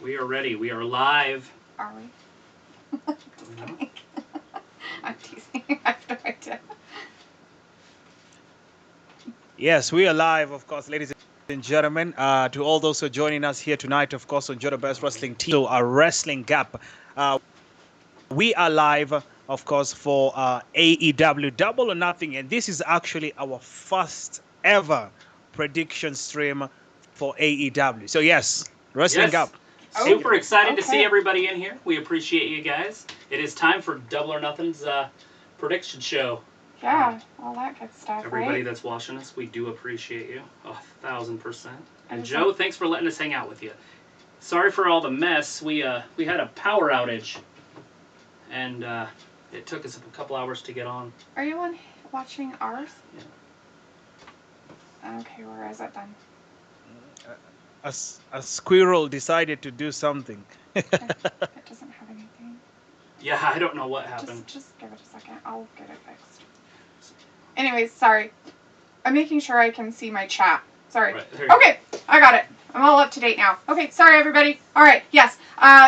We are ready. We are live. Are we? Just kidding. I'm teasing. I have no idea. Yes, we are live, of course, ladies and gentlemen. To all those who are joining us here tonight, of course, on Joedabest Wrestling Team, so our Wrestling Gab. We are live, of course, for AEW Double or Nothing, and this is actually our first ever prediction stream for AEW. So yes, Wrestling Gab. Super excited to see everybody in here. We appreciate you guys. It is time for Double or Nothing's prediction show. Yeah, all that good stuff, Everybody right? that's watching us, we do appreciate you. 1,000%. And Joe, thanks for letting us hang out with you. Sorry for all the mess. We had a power outage, and it took us a couple hours to get on. Are you watching ours? Yeah. Okay, where is it then? A squirrel decided to do something. It doesn't have anything. Yeah, I don't know what happened. Just give it a second. I'll get it fixed. Anyways, sorry. I'm making sure I can see my chat. Sorry. Right, there you Okay, I got it. I'm all up to date now. Okay, sorry everybody. Alright, yes.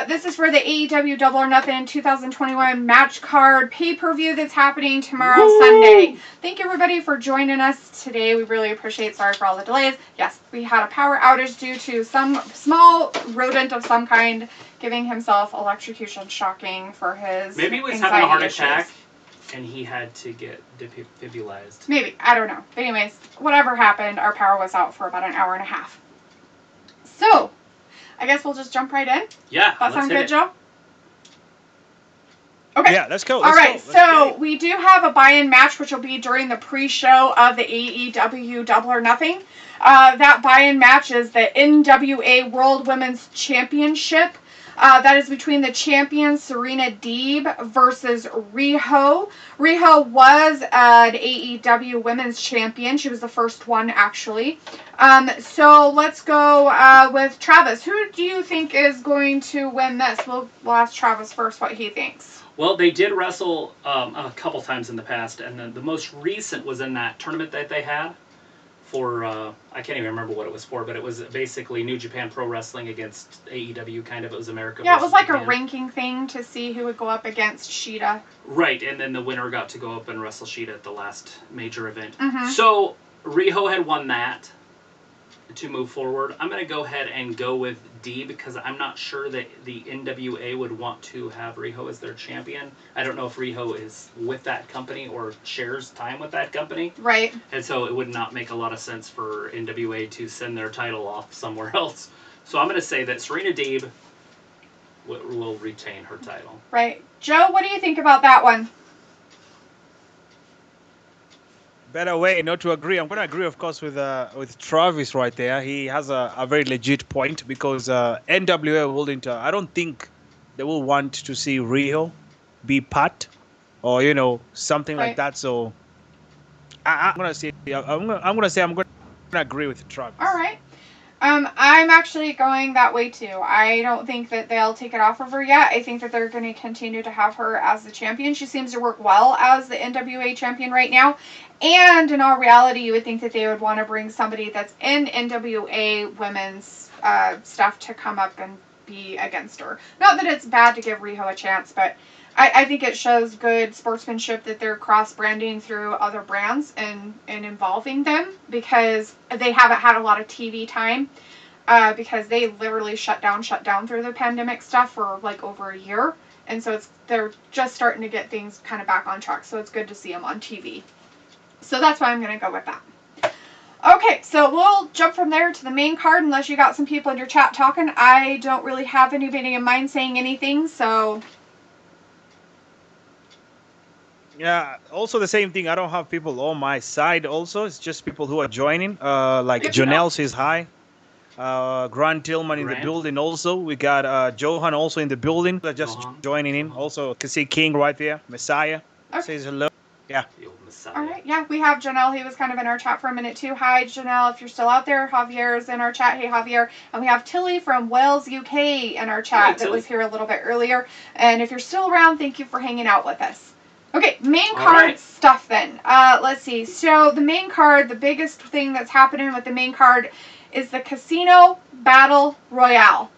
This is for the AEW Double or Nothing 2021 match card pay-per-view that's happening tomorrow, Sunday. Thank you everybody for joining us today. We really appreciate it. Sorry for all the delays. Yes, we had a power outage due to some small rodent of some kind giving himself electrocution. Shocking for his Maybe he was having a heart issues. attack, and he had to get defibrillized. Maybe. I don't know. But anyways, whatever happened, our power was out for about an hour and a half. So, I guess we'll just jump right in. Yeah, That sound good, Joe? Okay. Yeah, let's go. All right, so we do have a buy-in match, which will be during the pre-show of the AEW Double or Nothing. That buy-in match is the NWA World Women's Championship. That is between the champion Serena Deeb versus Riho. Riho was an AEW Women's Champion. She was the first one, actually. So let's go with Travis. Who do you think is going to win this? We'll ask Travis first what he thinks. Well, they did wrestle a couple times in the past, and then the most recent was in that tournament that they had for, I can't even remember what it was for, but it was basically New Japan Pro Wrestling against AEW, kind of. It was America Yeah, it was like Japan. a ranking thing to see who would go up against Shida. Right, and then the winner got to go up and wrestle Shida at the last major event. Mm-hmm. So, Riho had won that to move forward. I'm going to go ahead and go with Deeb because I'm not sure that the NWA would want to have Riho as their champion. I don't know if Riho is with that company or shares time with that company. Right. And so it would not make a lot of sense for NWA to send their title off somewhere else. So I'm going to say that Serena Deeb will retain her title. Right. Joe, what do you think about that one? Better way not to agree. I'm going to agree, of course, with Travis right there. He has a very legit point because NWA wouldn't. I don't think they will want to see Riho be part or something like that. So I'm going to say I'm going to agree with Travis. All right. I'm actually going that way too. I don't think that they'll take it off of her yet. I think that they're going to continue to have her as the champion. She seems to work well as the NWA champion right now. And in all reality, you would think that they would want to bring somebody that's in NWA women's stuff to come up and be against her. Not that it's bad to give Riho a chance, but I think it shows good sportsmanship that they're cross-branding through other brands and involving them because they haven't had a lot of TV time because they literally shut down through the pandemic stuff for like over a year. And so they're just starting to get things kind of back on track. So it's good to see them on TV. So that's why I'm going to go with that. Okay, so we'll jump from there to the main card unless you got some people in your chat talking. I don't really have anybody in mind saying anything, so... Yeah, also the same thing. I don't have people on my side also. It's just people who are joining. Like Janelle says hi. Grant Tillman in the building also. We got Johan also in the building. They're just joining in. Also, I can see King right there. Messiah says hello. Yeah. All right. Yeah, we have Janelle. He was kind of in our chat for a minute too. Hi, Janelle, if you're still out there. Javier's in our chat. Hey, Javier. And we have Tilly from Wales, UK in our chat that was here a little bit earlier. And if you're still around, thank you for hanging out with us. Okay, main card stuff then. Let's see. So the main card, the biggest thing that's happening with the main card is the Casino Battle Royale.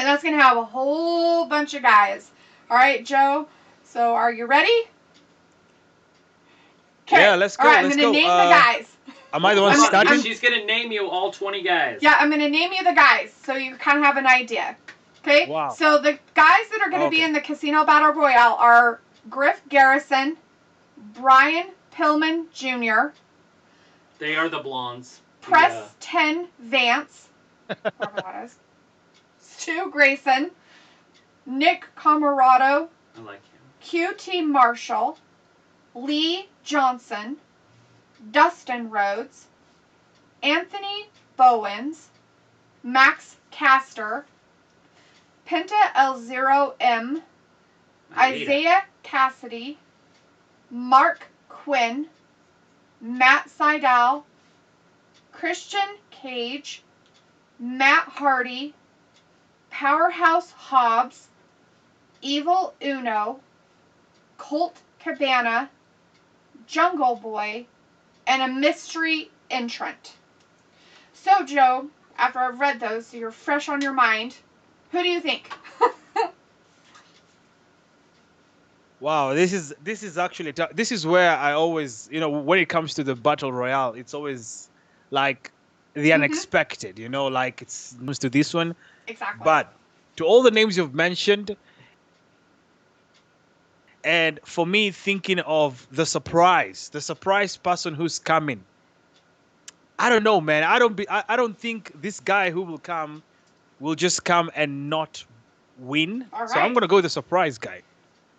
And that's going to have a whole bunch of guys. All right, Joe. So are you ready? Okay. Yeah, let's go. All right, I'm going to name the guys. Am I the one starting? She's going to name you all 20 guys. Yeah, I'm going to name you the guys so you kind of have an idea. Okay? Wow. So the guys that are going to be in the Casino Battle Royale are Griff Garrison, Bryan Pillman Jr., They are the blondes. Preston Vance, whoever that is, Stu Grayson, Nick Camarado, I like him. QT Marshall, Lee Johnson, Dustin Rhodes, Anthony Bowens, Max Caster, Penta El Zero M, Isaiah Cassidy, Mark Quinn, Matt Sydal, Christian Cage, Matt Hardy, Powerhouse Hobbs, Evil Uno, Colt Cabana, Jungle Boy, and a mystery entrant. So, Joe, after I've read those, so you're fresh on your mind, who do you think? Wow, this is actually this is where I always, when it comes to the battle royale, it's always like the unexpected, like it's comes to this one. Exactly. But to all the names you've mentioned, and for me thinking of the surprise person who's coming, I don't know, man. I don't think this guy who will come will just come and not win. All right. So I'm gonna go with the surprise guy.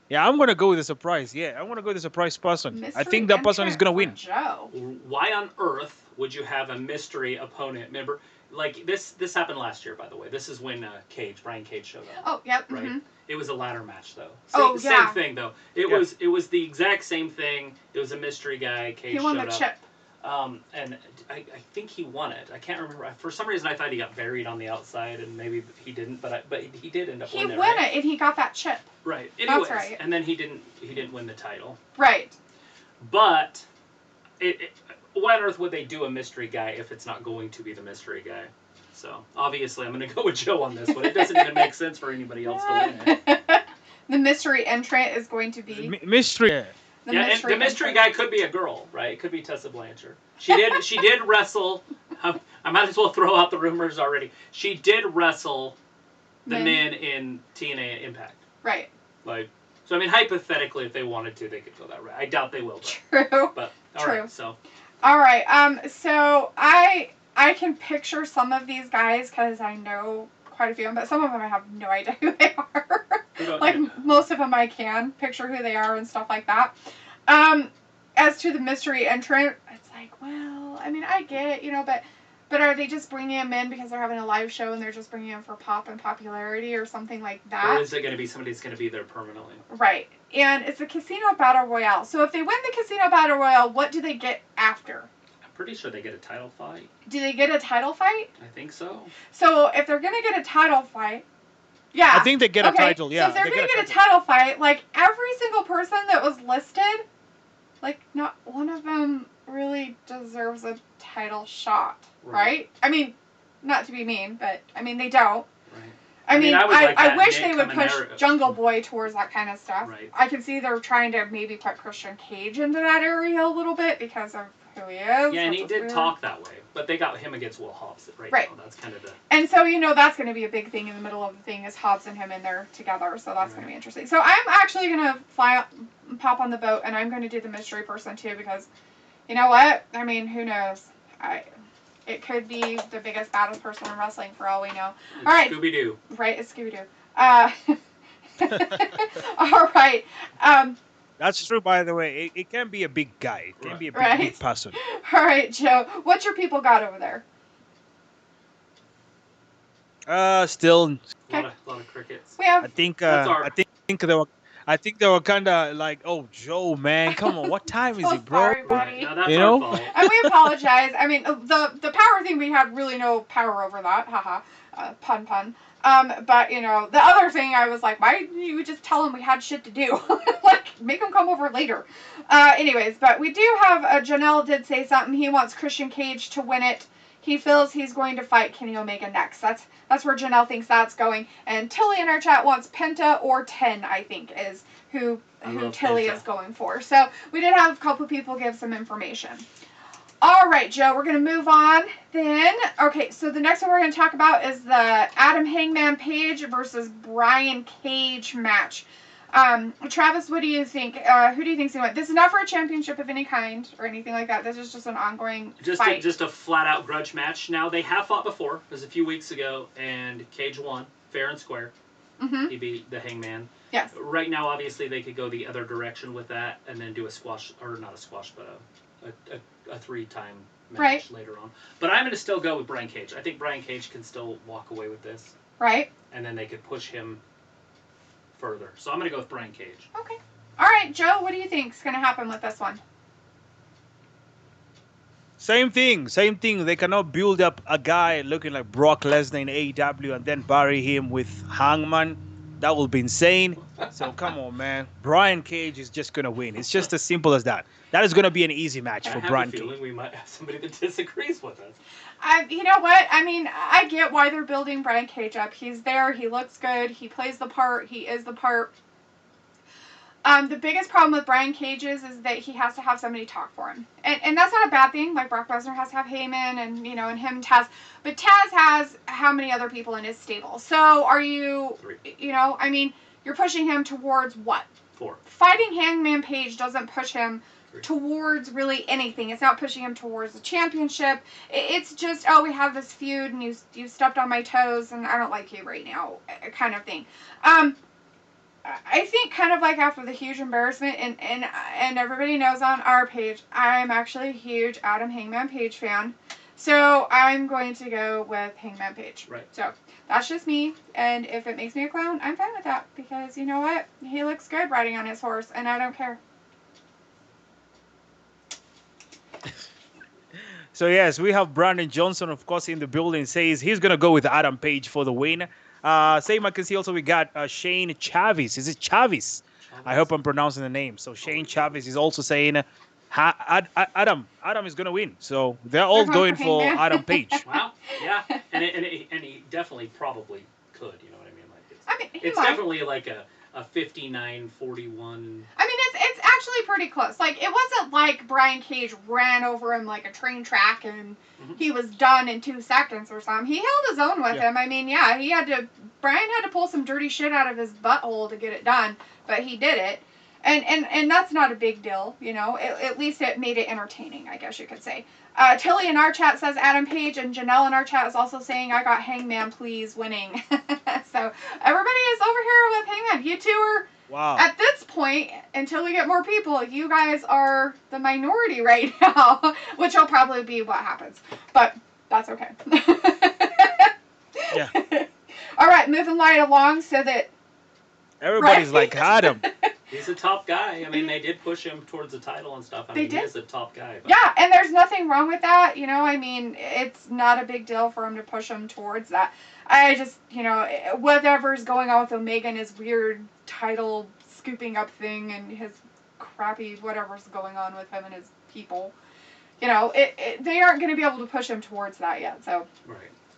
Yeah, I'm gonna go with the surprise. Yeah, I'm gonna go with the surprise person. Mystery I think that person is gonna win. Joe. Why on earth would you have a mystery opponent? Remember, like this happened last year, by the way. This is when Brian Cage showed up. Oh, yep. Right. Mm-hmm. It was a ladder match though. Yeah. Same thing though. It was the exact same thing. It was a mystery guy. Cage he won showed the up. chip. And I think he won it. I can't remember. For some reason, I thought he got buried on the outside, and maybe he didn't. But he did end up winning it. He won it, and he got that chip. Right. Anyways, That's right. And then he didn't win the title. Right. But why on earth would they do a mystery guy if it's not going to be the mystery guy? So obviously, I'm going to go with Joe on this one. It doesn't even make sense for anybody else to win it. The mystery entrant is going to be mystery. The mystery guy could be a girl, right? It could be Tessa Blanchard. She did wrestle. I might as well throw out the rumors already. She did wrestle the men in TNA Impact. Right. So I mean, hypothetically, if they wanted to, they could go that route. I doubt they will. True. But all True. right. So. All right. So I can picture some of these guys because I know quite a few of them, but some of them I have no idea who they are. Most of them I can picture who they are and stuff like that. As to the mystery entrant, it's like, well, I mean, I get it, but are they just bringing him in because they're having a live show and they're just bringing him for pop and popularity or something like that? Or is it going to be somebody that's going to be there permanently? Right. And it's a Casino Battle Royale. So if they win the Casino Battle Royale, what do they get after? I'm pretty sure they get a title fight. Do they get a title fight? I think so. So if they're going to get a title fight, yeah. I think they get a title, yeah. So if they're going to get a title fight, like every single person that was listed, like not one of them really deserves a title shot, right? I mean, not to be mean, but I mean, they don't. Right. I mean, I wish Nick they would push Jungle Boy towards that kind of stuff. Right. I can see they're trying to maybe put Christian Cage into that area a little bit because of who he is. Yeah, and he did talk that way, but they got him against Will Hobbs right now. That's kind of the... And so, that's going to be a big thing in the middle of the thing is Hobbs and him in there together, so that's going to be interesting. So I'm actually going to pop on the boat, and I'm going to do the mystery person, too, because, you know what? I mean, who knows? It could be the biggest, baddest person in wrestling for all we know. It's all right. Scooby-Doo. Right, it's Scooby-Doo. All right. That's true, by the way. It can be a big guy. It can be a big person. All right, Joe. What's your people got over there? Still. A lot of crickets. We have. I think they were kind of like, oh, Joe, man, come on, what time is it, bro? Sorry, buddy. No, that's our fault. And we apologize. I mean, the power thing, we had really no power over that. Haha. Pun. But, the other thing, I was like, why didn't you just tell them we had shit to do? Make them come over later. Anyways, but we do have, Janelle did say something. He wants Christian Cage to win it. he feels he's going to fight Kenny Omega next. That's where Janelle thinks that's going. And Tilly in our chat wants Penta or 10, I think, is who Tilly is going for. So we did have a couple people give some information. All right, Joe, we're going to move on then. Okay, so the next one we're going to talk about is the Adam Hangman Page versus Brian Cage match. Travis, what do you think? Who do you think's going to win? This is not for a championship of any kind or anything like that. This is just an ongoing fight. Just a flat-out grudge match. Now, they have fought before. It was a few weeks ago, and Cage won, fair and square. Mm-hmm. He beat the Hangman. Yes. Right now, obviously, they could go the other direction with that and then do a squash, or not a squash, but a three-time match later on. But I'm going to still go with Brian Cage. I think Brian Cage can still walk away with this. Right. And then they could push him further. So I'm going to go with Brian Cage. Okay. All right, Joe, what do you think is going to happen with this one? Same thing. They cannot build up a guy looking like Brock Lesnar in AEW and then bury him with Hangman. That will be insane. So come on, man. Brian Cage is just going to win. It's just as simple as that. That is going to be an easy match for Brian Cage. I have a feeling we might have somebody that disagrees with us. You know what? I mean, I get why they're building Brian Cage up. He's there. He looks good. He plays the part. He is the part. The biggest problem with Brian Cage is that he has to have somebody talk for him. And that's not a bad thing. Like, Brock Lesnar has to have Heyman and, and him and Taz. But Taz has how many other people in his stable? So are you, 3. You're pushing him towards what? 4. Fighting Hangman Page doesn't push him towards really anything. It's not pushing him towards the championship. It's just, we have this feud and you stepped on my toes and I don't like you right now, kind of thing. I think kind of like after the huge embarrassment, and everybody knows on our page, I'm actually a huge Adam Hangman Page fan. So I'm going to go with Hangman Page. Right. So that's just me. And if it makes me a clown, I'm fine with that. Because you know what? He looks good riding on his horse, and I don't care. So yes, we have Brandon Johnson, of course, in the building. Says he's going to go with Adam Page for the win. Same I can see also we got Shane Chavis. Is it Chavis? I hope I'm pronouncing the name. So Shane Chavis is also saying Adam is going to win. So they're all going for Adam Page. Wow. Yeah. And he definitely probably could. You know what I mean? Like it's might. definitely like a 59-41. It's actually pretty close. Like, it wasn't like Brian Cage ran over him like a train track and he was done in 2 seconds or something. He held his own with him. I mean, Brian had to pull some dirty shit out of his butthole to get it done, but he did it. And that's not a big deal, At least it made it entertaining, I guess you could say. Tilly in our chat says Adam Page, and Janelle in our chat is also saying, I got Hangman, please, winning. So everybody is over here with Hangman. You two are, at this point, until we get more people, you guys are the minority right now, which will probably be what happens. But that's okay. Yeah. All right, moving right along so that everybody's like Adam. He's a top guy. I mean, they did push him towards the title and stuff. He is a top guy. But. Yeah, and there's nothing wrong with that. It's not a big deal for him to push him towards that. I just, whatever's going on with Omega and his weird title scooping up thing and his crappy whatever's going on with him and his people, they aren't going to be able to push him towards that yet. So, right.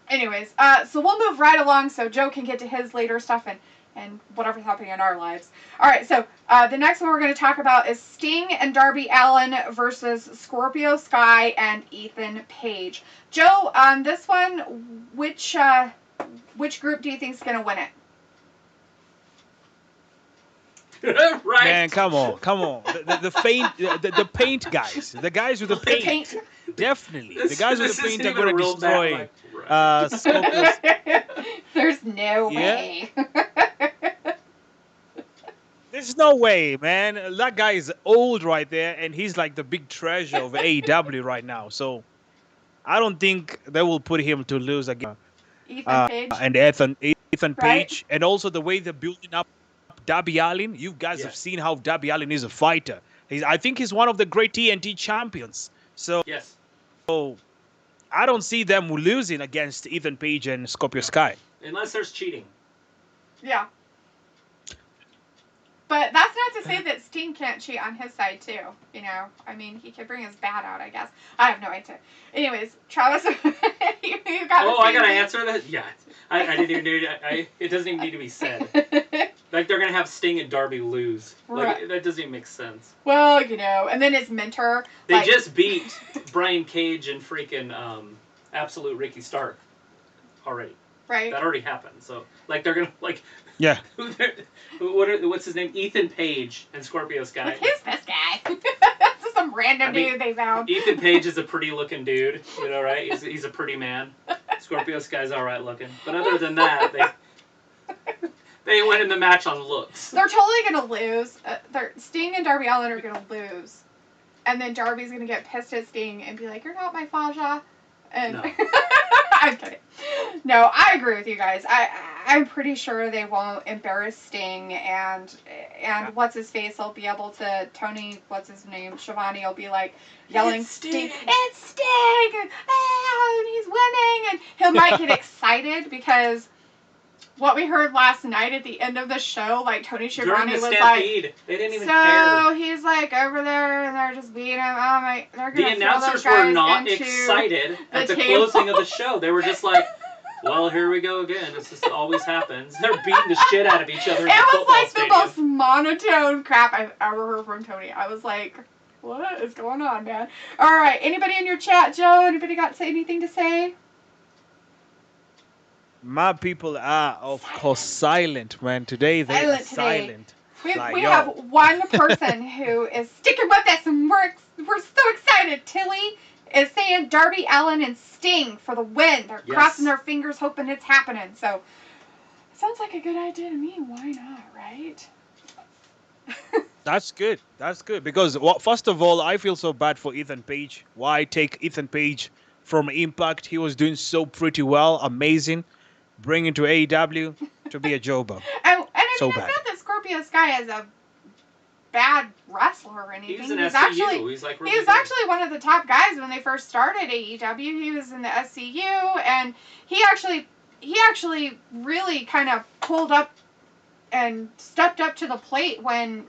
Anyways, so we'll move right along so Joe can get to his later stuff and whatever's happening in our lives. All right, so the next one we're going to talk about is Sting and Darby Allin versus Scorpio, Skye, and Ethan Page. Joe, on this one, which group do you think is going to win it? Right. Man, come on. The paint guys. The guys with the paint. Definitely. The guys with the paint are going to destroy Scorpio. There's no way. There's no way, man. That guy is old right there, and he's like the big treasure of AEW right now. So I don't think they will put him to lose again. Ethan Page. And Ethan Page. And also the way they're building up Darby Allin. You guys have seen how Darby Allin is a fighter. I think he's one of the great TNT champions. So, so I don't see them losing against Ethan Page and Scorpio Skye. Unless there's cheating. Yeah. But that's not to say that Sting can't cheat on his side, too. You know? I mean, he could bring his bat out, I guess. I have no idea. Anyways, Travis, you got I got to answer that? Yeah. I didn't even need it doesn't even need to be said. Like, they're going to have Sting and Darby lose. Like, Right. that doesn't even make sense. Well, you know, and then his mentor. They just beat Brian Cage and freaking Absolute Ricky Stark already. Right. That already happened. So, like, they're going to, like... Yeah. What's his name? Ethan Page and Scorpio Skye. Who's this guy? That's some random dude they found. Ethan Page is a pretty looking dude, you know, right? He's a pretty man. Scorpio Sky's all right looking, but other than that, they went in the match on looks. They're totally gonna lose. Sting and Darby Allin are gonna lose, and then Darby's gonna get pissed at Sting and be like, "You're not my Faja." And No. I'm kidding. No, I agree with you guys. I'm pretty sure they won't embarrass Sting, and what's his face will be able to what's his name, Schiavone will be like yelling, "It's Sting! It's Sting! And he's winning!" And he might get excited because what we heard last night at the end of the show, like Tony Schiavone was Stampede, like, they didn't even so care. he's like over there and they're just beating him. Oh my, they're gonna The announcers were not excited at the closing of the show. They were just like, well, here we go again. This just always happens. They're beating the shit out of each other. It was like the most monotone crap I've ever heard from Tony. I was like, what is going on, man? All right, anybody in your chat, Joe? Anybody got anything to say? My people are, of course, silent, man. Today they are silent. We have one person who is sticking with us, and we're so excited. Tilly is saying Darby Allin and Sting for the win. They're crossing their fingers, hoping it's happening. So, sounds like a good idea to me. Why not, right? That's good. That's good. Because, first of all, I feel so bad for Ethan Page. Why take Ethan Page from Impact? He was doing so pretty well. Amazing. Bring him to AEW to be a jobber. And I so mean, bad. it's not that Scorpio Skye is a bad wrestler or anything. He's an SCU. He's like really he was actually one of the top guys when they first started AEW. He was in the SCU, and he actually really kind of pulled up and stepped up to the plate when,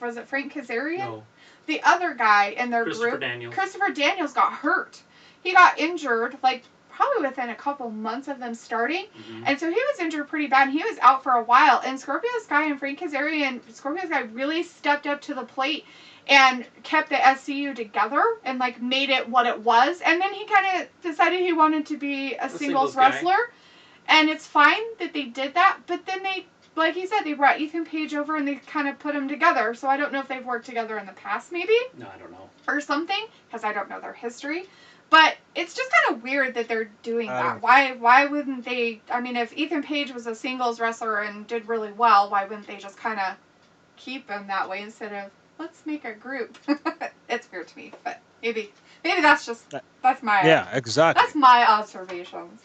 was it Frank Kazarian? No. The other guy in their group, Christopher Daniels, got hurt. He got injured, like, probably within a couple months of them starting. Mm-hmm. And so he was injured pretty bad, and he was out for a while. And Scorpio Skye and Frank Kazarian, Scorpio Skye really stepped up to the plate and kept the SCU together and, like, made it what it was. And then he kind of decided he wanted to be a singles wrestler. And it's fine that they did that, but then they, like he said, they brought Ethan Page over and they kind of put them together. So I don't know if they've worked together in the past, maybe. No, I don't know. Or something, because I don't know their history. But it's just kind of weird that they're doing that. Why wouldn't they? I mean, if Ethan Page was a singles wrestler and did really well, why wouldn't they just kind of keep him that way instead of, let's make a group? It's weird to me, but maybe that's that's my exactly. That's my observations,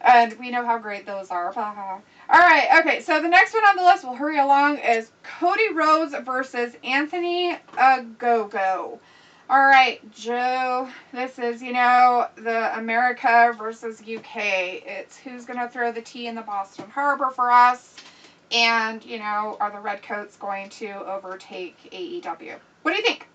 and we know how great those are. All right, okay. So the next one on the list, we'll hurry along, is Cody Rhodes versus Anthony Ogogo. All right, Joe, this is, the America versus UK. It's who's going to throw the tea in the Boston Harbor for us. And, are the Redcoats going to overtake AEW? What do you think?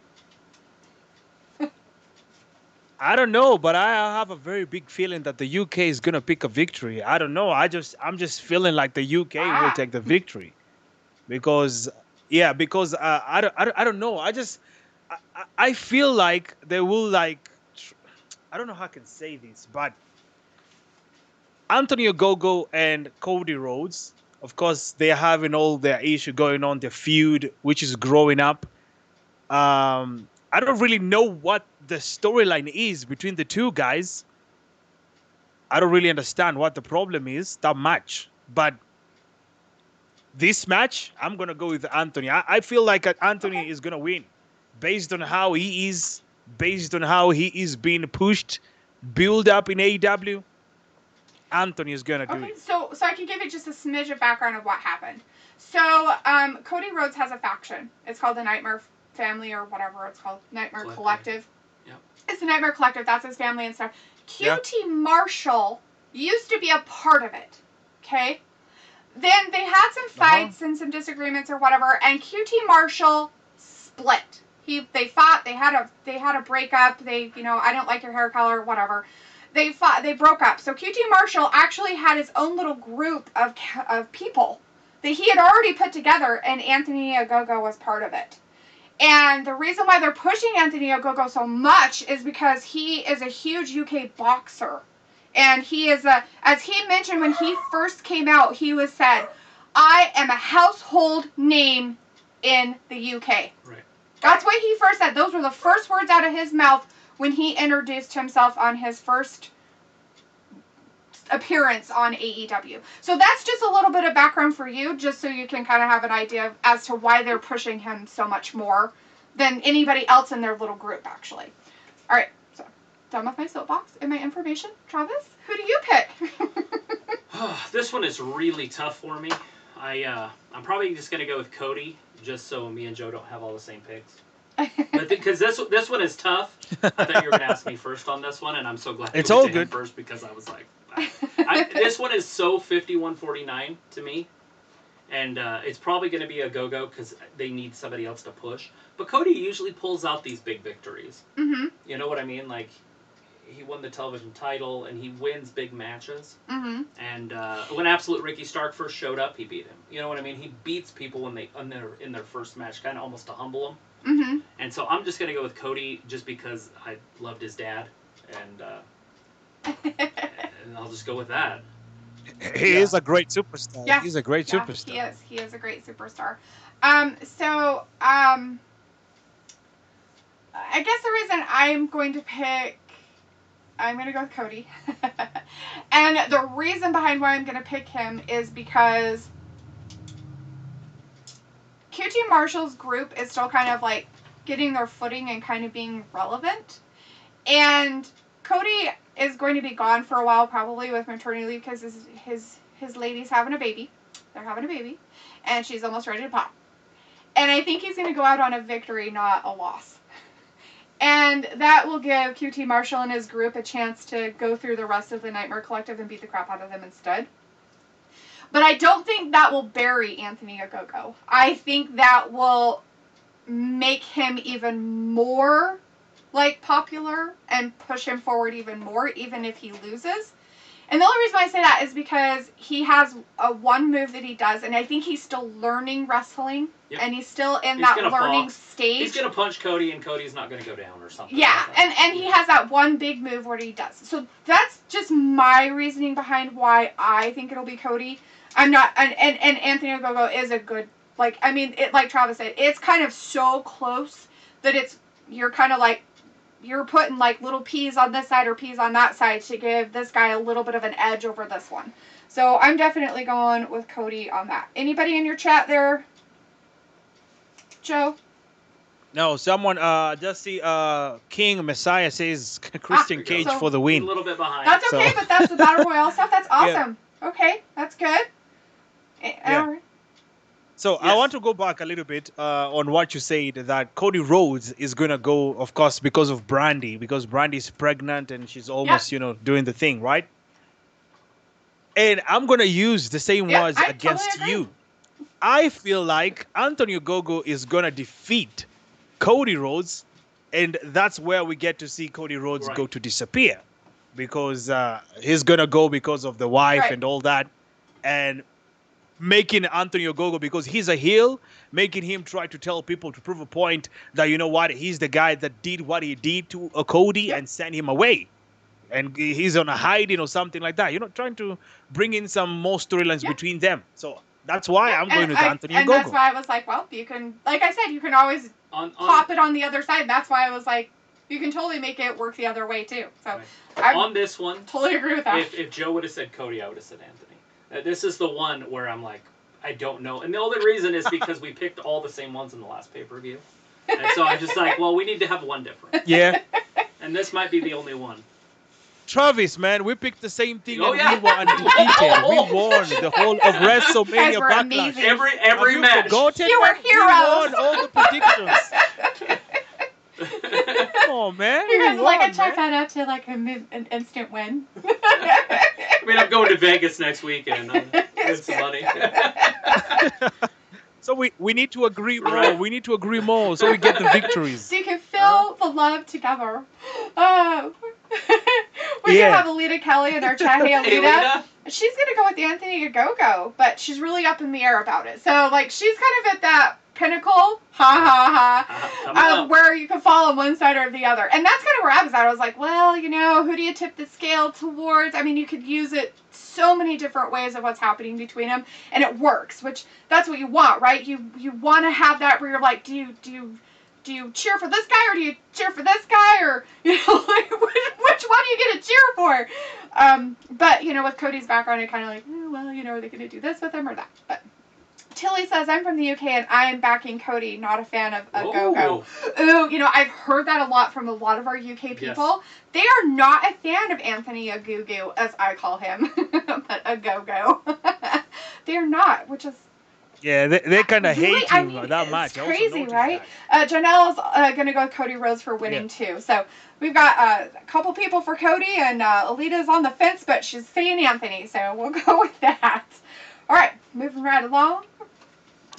I don't know, but I have a very big feeling that the UK is going to pick a victory. I don't know. I'm just feeling like the UK will take the victory. Because I don't know. I feel like they will, like, I don't know how I can say this, but Anthony Ogogo and Cody Rhodes, of course, they're having all their issue going on, the feud, which is growing up. I don't really know what the storyline is between the two guys. I don't really understand what the problem is that much. But this match, I'm going to go with Anthony. I feel like Anthony is going to win. Based on how he is being pushed, build up in AEW, Anthony is going to do it. So I can give you just a smidge of background of what happened. So Cody Rhodes has a faction. It's called the Nightmare Family or whatever it's called. Nightmare Collective. Yep. It's the Nightmare Collective. That's his family and stuff. QT Marshall used to be a part of it. Okay? then they had some fights and some disagreements or whatever, and QT Marshall split. They fought. They had a breakup. They, I don't like your hair color, whatever. They fought. They broke up. So QT Marshall actually had his own little group of people that he had already put together, and Anthony Ogogo was part of it. And the reason why they're pushing Anthony Ogogo so much is because he is a huge UK boxer. And he is as he mentioned when he first came out, he was said, I am a household name in the UK. Right. That's what he first said. Those were the first words out of his mouth when he introduced himself on his first appearance on AEW. So that's just a little bit of background for you, just so you can kind of have an idea as to why they're pushing him so much more than anybody else in their little group, actually. All right, so done with my soapbox and my information. Travis, who do you pick? This one is really tough for me. I'm probably just going to go with Cody, just so me and Joe don't have all the same picks. But because this one is tough. I thought you were going to ask me first on this one, and I'm so glad it's all good first, because I was like, this one is so 51-49 to me, and it's probably going to be a go-go because they need somebody else to push. But Cody usually pulls out these big victories. Mm-hmm. You know what I mean? Like, he won the television title, and he wins big matches. Mm-hmm. And when Absolute Ricky Stark first showed up, he beat him. You know what I mean? He beats people when in their first match, kind of almost to humble them. Mm-hmm. And so I'm just going to go with Cody just because I loved his dad, and I'll just go with that. He is a great superstar. Yeah. He's a great superstar. He is a great superstar. I guess the reason I'm going to go with Cody. And the reason behind why I'm going to pick him is because QT Marshall's group is still kind of like getting their footing and kind of being relevant. And Cody is going to be gone for a while, probably with maternity leave, because his lady's having a baby. They're having a baby. And she's almost ready to pop. And I think he's going to go out on a victory, not a loss. And that will give QT Marshall and his group a chance to go through the rest of the Nightmare Collective and beat the crap out of them instead. But I don't think that will bury Anthony Ogogo. I think that will make him even more popular and push him forward even more, even if he loses. And the only reason why I say that is because he has one move that he does, and I think he's still learning wrestling, and he's still in that learning stage. He's going to punch Cody, and Cody's not going to go down or something. Yeah, like and he has that one big move where he does. So that's just my reasoning behind why I think it'll be Cody. I'm not, and Anthony Ogogo is a good, like Travis said, it's kind of so close that you're kind of like, you're putting like little peas on this side or peas on that side to give this guy a little bit of an edge over this one. So I'm definitely going with Cody on that. Anybody in your chat there? Joe? No, someone just see King Messiah says Christian Cage for the win. A little bit behind. That's okay, but that's the Battle Royale stuff. That's awesome. Yeah. Okay, that's good. Yeah. So yes. I want to go back a little bit on what you said, that Cody Rhodes is going to go, of course, because of Brandy, because Brandy's pregnant and she's almost, doing the thing, right? And I'm going to use the same words against totally you. I feel like Anthony Ogogo is going to defeat Cody Rhodes, and that's where we get to see Cody Rhodes go to disappear, because he's going to go because of the wife and all that, and making Anthony Ogogo, because he's a heel, making him try to tell people to prove a point that, you know what, he's the guy that did what he did to Cody and send him away. And he's on a hiding or something like that. Trying to bring in some more storylines between them. So that's why I'm going with Anthony Ogogo. And that's why I was like, well, you can, like I said, you can always pop it on the other side. That's why I was like, you can totally make it work the other way too. So on this one, totally agree with that. If Joe would have said Cody, I would have said Anthony. This is the one where I'm like, I don't know. And the only reason is because we picked all the same ones in the last pay-per-view. And so I'm just like, well, we need to have one different. Yeah. And this might be the only one. Travis, man, we picked the same thing and we were undefeated. We won the whole of WrestleMania Backlash. Every match. You were heroes. We won all the predictions. Oh man, Because we like I won, chalk man. that up to like an instant win. I mean, I'm going to Vegas next weekend. With some money. So we need to agree more. Right. We need to agree more so we get the victories. So you can feel the love together. We can have Alita Kelly in our chat. Hey, Alita. She's going to go with Anthony Ogogo, but she's really up in the air about it. So, like, she's kind of at that pinnacle, where you can fall on one side or the other. And that's kind of where I was at. I was like, well, you know, who do you tip the scale towards? I mean, you could use it so many different ways of what's happening between them, and it works, which that's what you want, right? You want to have that where you're like, do you cheer for this guy or do you cheer for this guy, or you know, like which one are you gonna cheer for? But you know, with Cody's background, I kind of like, well, you know, are they gonna do this with him or that? But Tilly says, I'm from the UK and I am backing Cody, not a fan of a go-go. Ooh, you know, I've heard that a lot from a lot of our UK people. Yes. They are not a fan of Anthony Ogogo, as I call him, but a go-go. They are not, which is... Yeah, they kind of really, hate him that much. It's crazy, right? Janelle's going to go with Cody Rhodes for winning, too. So we've got a couple people for Cody, and Alita's on the fence, but she's saying Anthony, so we'll go with that. All right, moving right along.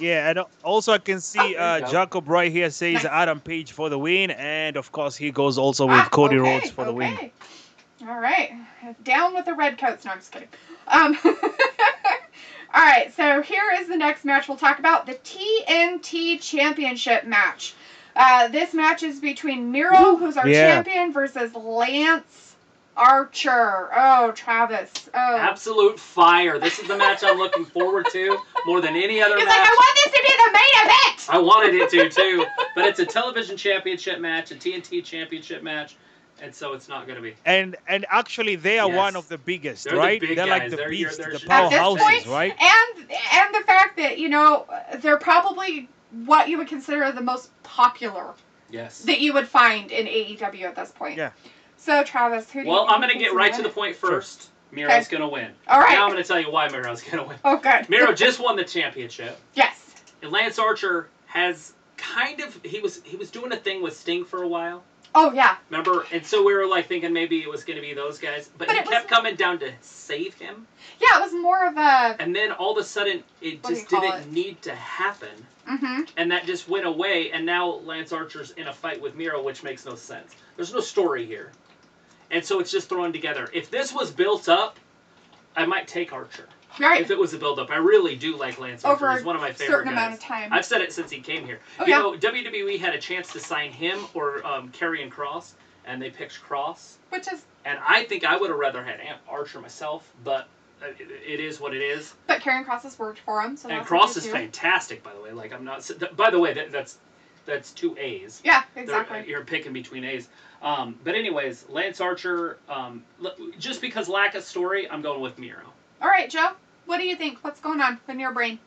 Yeah, and also I can see Jacob right here says Adam Page for the win, and of course he goes also with Cody Rhodes for the win. All right, down with the red coats. No, I'm just kidding. All right, so here is the next match we'll talk about, the TNT Championship Match. This match is between Miro, who's our champion, versus Lance Archer. Oh, Travis. Oh. Absolute fire. This is the match I'm looking forward to more than any other match. Like, I want this to be the main event! I wanted it to, too. But it's a television championship match, a TNT championship match. And so it's not going to be. And actually, they are one of the biggest, right? The big they're guys. like the beast, the powerhouses, right? And the fact that, you know, they're probably what you would consider the most popular that you would find in AEW at this point. Yeah. So, Travis, who do you Well, I'm going to get right to the point first. Miro's going to win. All right. Now I'm going to tell you why Miro's going to win. Oh, good. Miro just won the championship. Yes. And Lance Archer has kind of, he was doing a thing with Sting for a while. Oh, yeah. Remember? And so we were like thinking maybe it was going to be those guys. But he kept coming down to save him. Yeah, it was more of a... And then all of a sudden, it just didn't need to happen. Mm-hmm. And that just went away. And now Lance Archer's in a fight with Miro, which makes no sense. There's no story here. And so it's just thrown together. If this was built up, I might take Archer. Right. If it was a build-up. I really do like Lance Archer. He's one of my favorite certain guys. Amount of time. I've said it since he came here. Oh, you know, WWE had a chance to sign him or Karrion Kross, and they picked Kross. Which is... And I think I would have rather had Archer myself, but it is what it is. But Karrion Kross has worked for him, so and Kross is fantastic, by the way. Like, I'm not... By the way, that's two A's. Yeah, exactly. You're picking between A's. But anyways, Lance Archer, just because lack of story, I'm going with Miro. All right, Joe. What do you think? What's going on in your brain?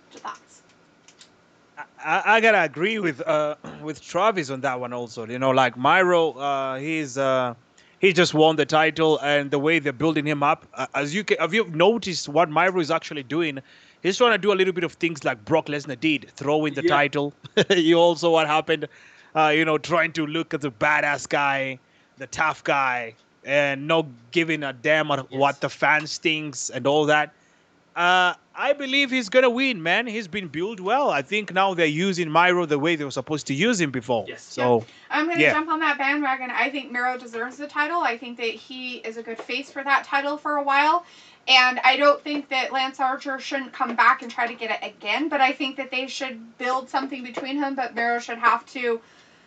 What's your thoughts? I gotta agree with Travis on that one also. You know, like Miro, he just won the title, and the way they're building him up, have you noticed what Miro is actually doing? He's trying to do a little bit of things like Brock Lesnar did, throwing the title. You also what happened, you know, trying to look at the badass guy, the tough guy, and not giving a damn on what the fans thinks and all that. I believe he's going to win, man. He's been built well. I think now they're using Miro the way they were supposed to use him before. Yes. So, I'm going to jump on that bandwagon. I think Miro deserves the title. I think that he is a good face for that title for a while. And I don't think that Lance Archer shouldn't come back and try to get it again. But I think that they should build something between him. But Miro should have to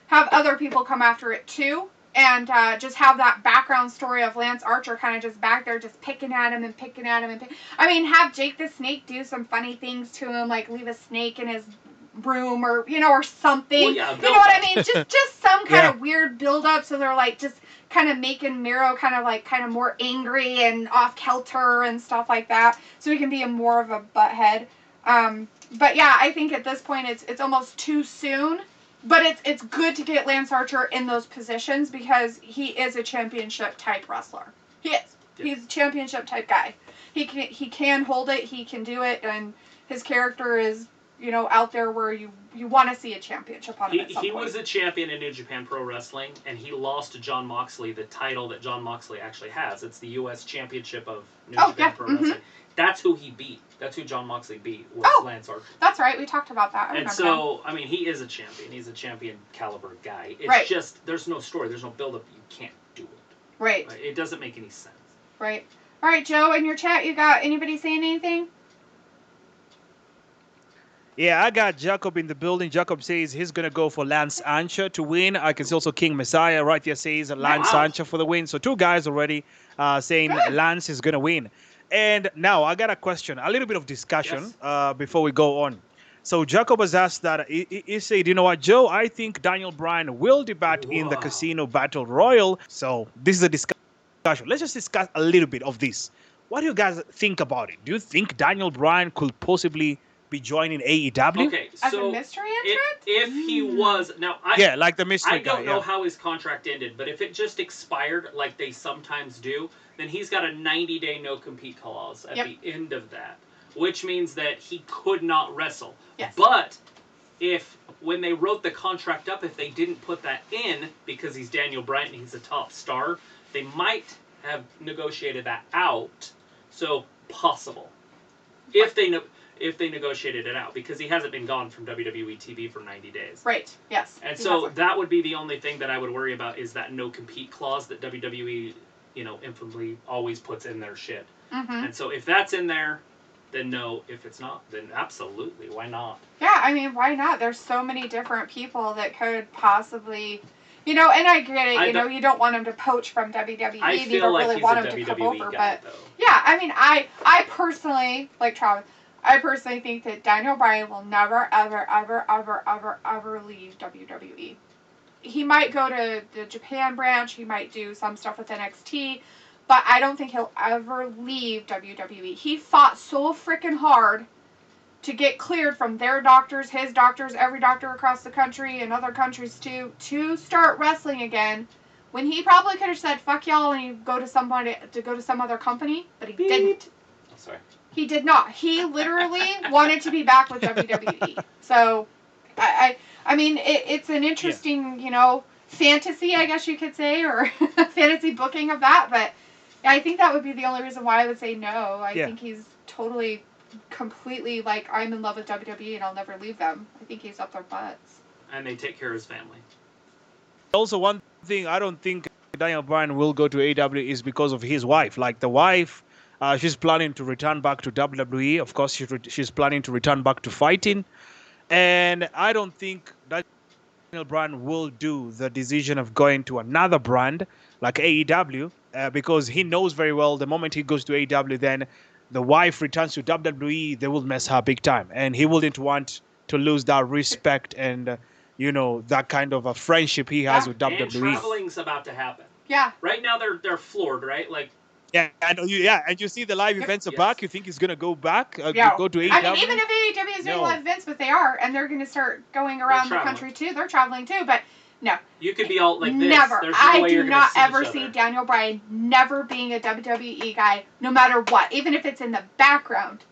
have other people come after it too. And just have that background story of Lance Archer kind of just back there just picking at him and picking at him. I mean, have Jake the Snake do some funny things to him, like leave a snake in his room or, you know, or something. Well, yeah, you know what I mean? Just some kind of weird build-up so they're like just kind of making Miro kind of more angry and off-kilter and stuff like that so he can be more of a butthead. But yeah, I think at this point it's almost too soon. But it's good to get Lance Archer in those positions because he is a championship type wrestler. He is. Yeah. He's a championship type guy. He can hold it. He can do it, and his character is out there where you want to see a championship on him at some He point. was a champion in New Japan Pro Wrestling, and he lost to Jon Moxley the title that Jon Moxley actually has. It's the U.S. Championship of New Japan Pro Wrestling. That's who he beat. That's who Jon Moxley beat, was Lance Archer. That's right. We talked about that. I remember so, I mean, he is a champion. He's a champion caliber guy. It's right. just, there's no story. There's no build-up. You can't do it. Right. It doesn't make any sense. Right. All right, Joe, in your chat, you got anybody saying anything? Yeah, I got Jacob in the building. Jacob says he's going to go for Lance Archer to win. I can see also King Messiah right there says Lance Archer for the win. So 2 guys already saying Lance is going to win. And now I got a question, a little bit of discussion before we go on. So Jacob has asked that, he said, you know what, Joe, I think Daniel Bryan will debut in the Casino Battle Royal. So this is a discussion. Let's just discuss a little bit of this. What do you guys think about it? Do you think Daniel Bryan could possibly be joining AEW? Okay, as so a mystery entrant? If he was... Now, like the mystery guy. I don't know how his contract ended, but if it just expired like they sometimes do, then he's got a 90-day no-compete clause at the end of that, which means that he could not wrestle. Yes. But when they wrote the contract up, if they didn't put that in, because he's Daniel Bryan and he's a top star, they might have negotiated that out. So, possible. If they negotiated it out, because he hasn't been gone from WWE TV for 90 days. Right, yes. And so that would be the only thing that I would worry about, is that no-compete clause that WWE, infamously always puts in their shit. And so if that's in there, then no. If it's not, then absolutely. Why not? Yeah, I mean, why not? There's so many different people that could possibly... and I get it, you don't want him to poach from WWE. You don't really want him to come over, guy, but... Yeah, I mean, I personally, like Travis, I personally think that Daniel Bryan will never, ever, ever, ever, ever, ever leave WWE. He might go to the Japan branch, he might do some stuff with NXT, but I don't think he'll ever leave WWE. He fought so freaking hard to get cleared from their doctors, his doctors, every doctor across the country and other countries too, to start wrestling again, when he probably could have said, fuck y'all, and he'd go to some other company, but he didn't. Oh, sorry. He did not. He literally wanted to be back with WWE. So, I mean, it's an interesting, fantasy, I guess you could say, or fantasy booking of that, but I think that would be the only reason why I would say no. I think he's totally, completely, I'm in love with WWE and I'll never leave them. I think he's up their butts. And they take care of his family. Also, one thing I don't think Daniel Bryan will go to AEW is because of his wife. Like, the wife, she's planning to return back to WWE. Of course, she's planning to return back to fighting. And I don't think Daniel Bryan will do the decision of going to another brand like AEW, because he knows very well the moment he goes to AEW, then the wife returns to WWE, they will mess her big time. And he wouldn't want to lose that respect and, that kind of a friendship he has with WWE. And traveling's about to happen. Yeah. Right now they're floored, right? And you see the live events are back. You think he's gonna go back? Go to AEW? I mean, even if AEW is doing live events, but they are, and they're gonna start going around the country too. They're traveling too, but no. You could be all like this. Never. There's no I way do you're not see ever each see other. Daniel Bryan never being a WWE guy, no matter what. Even if it's in the background,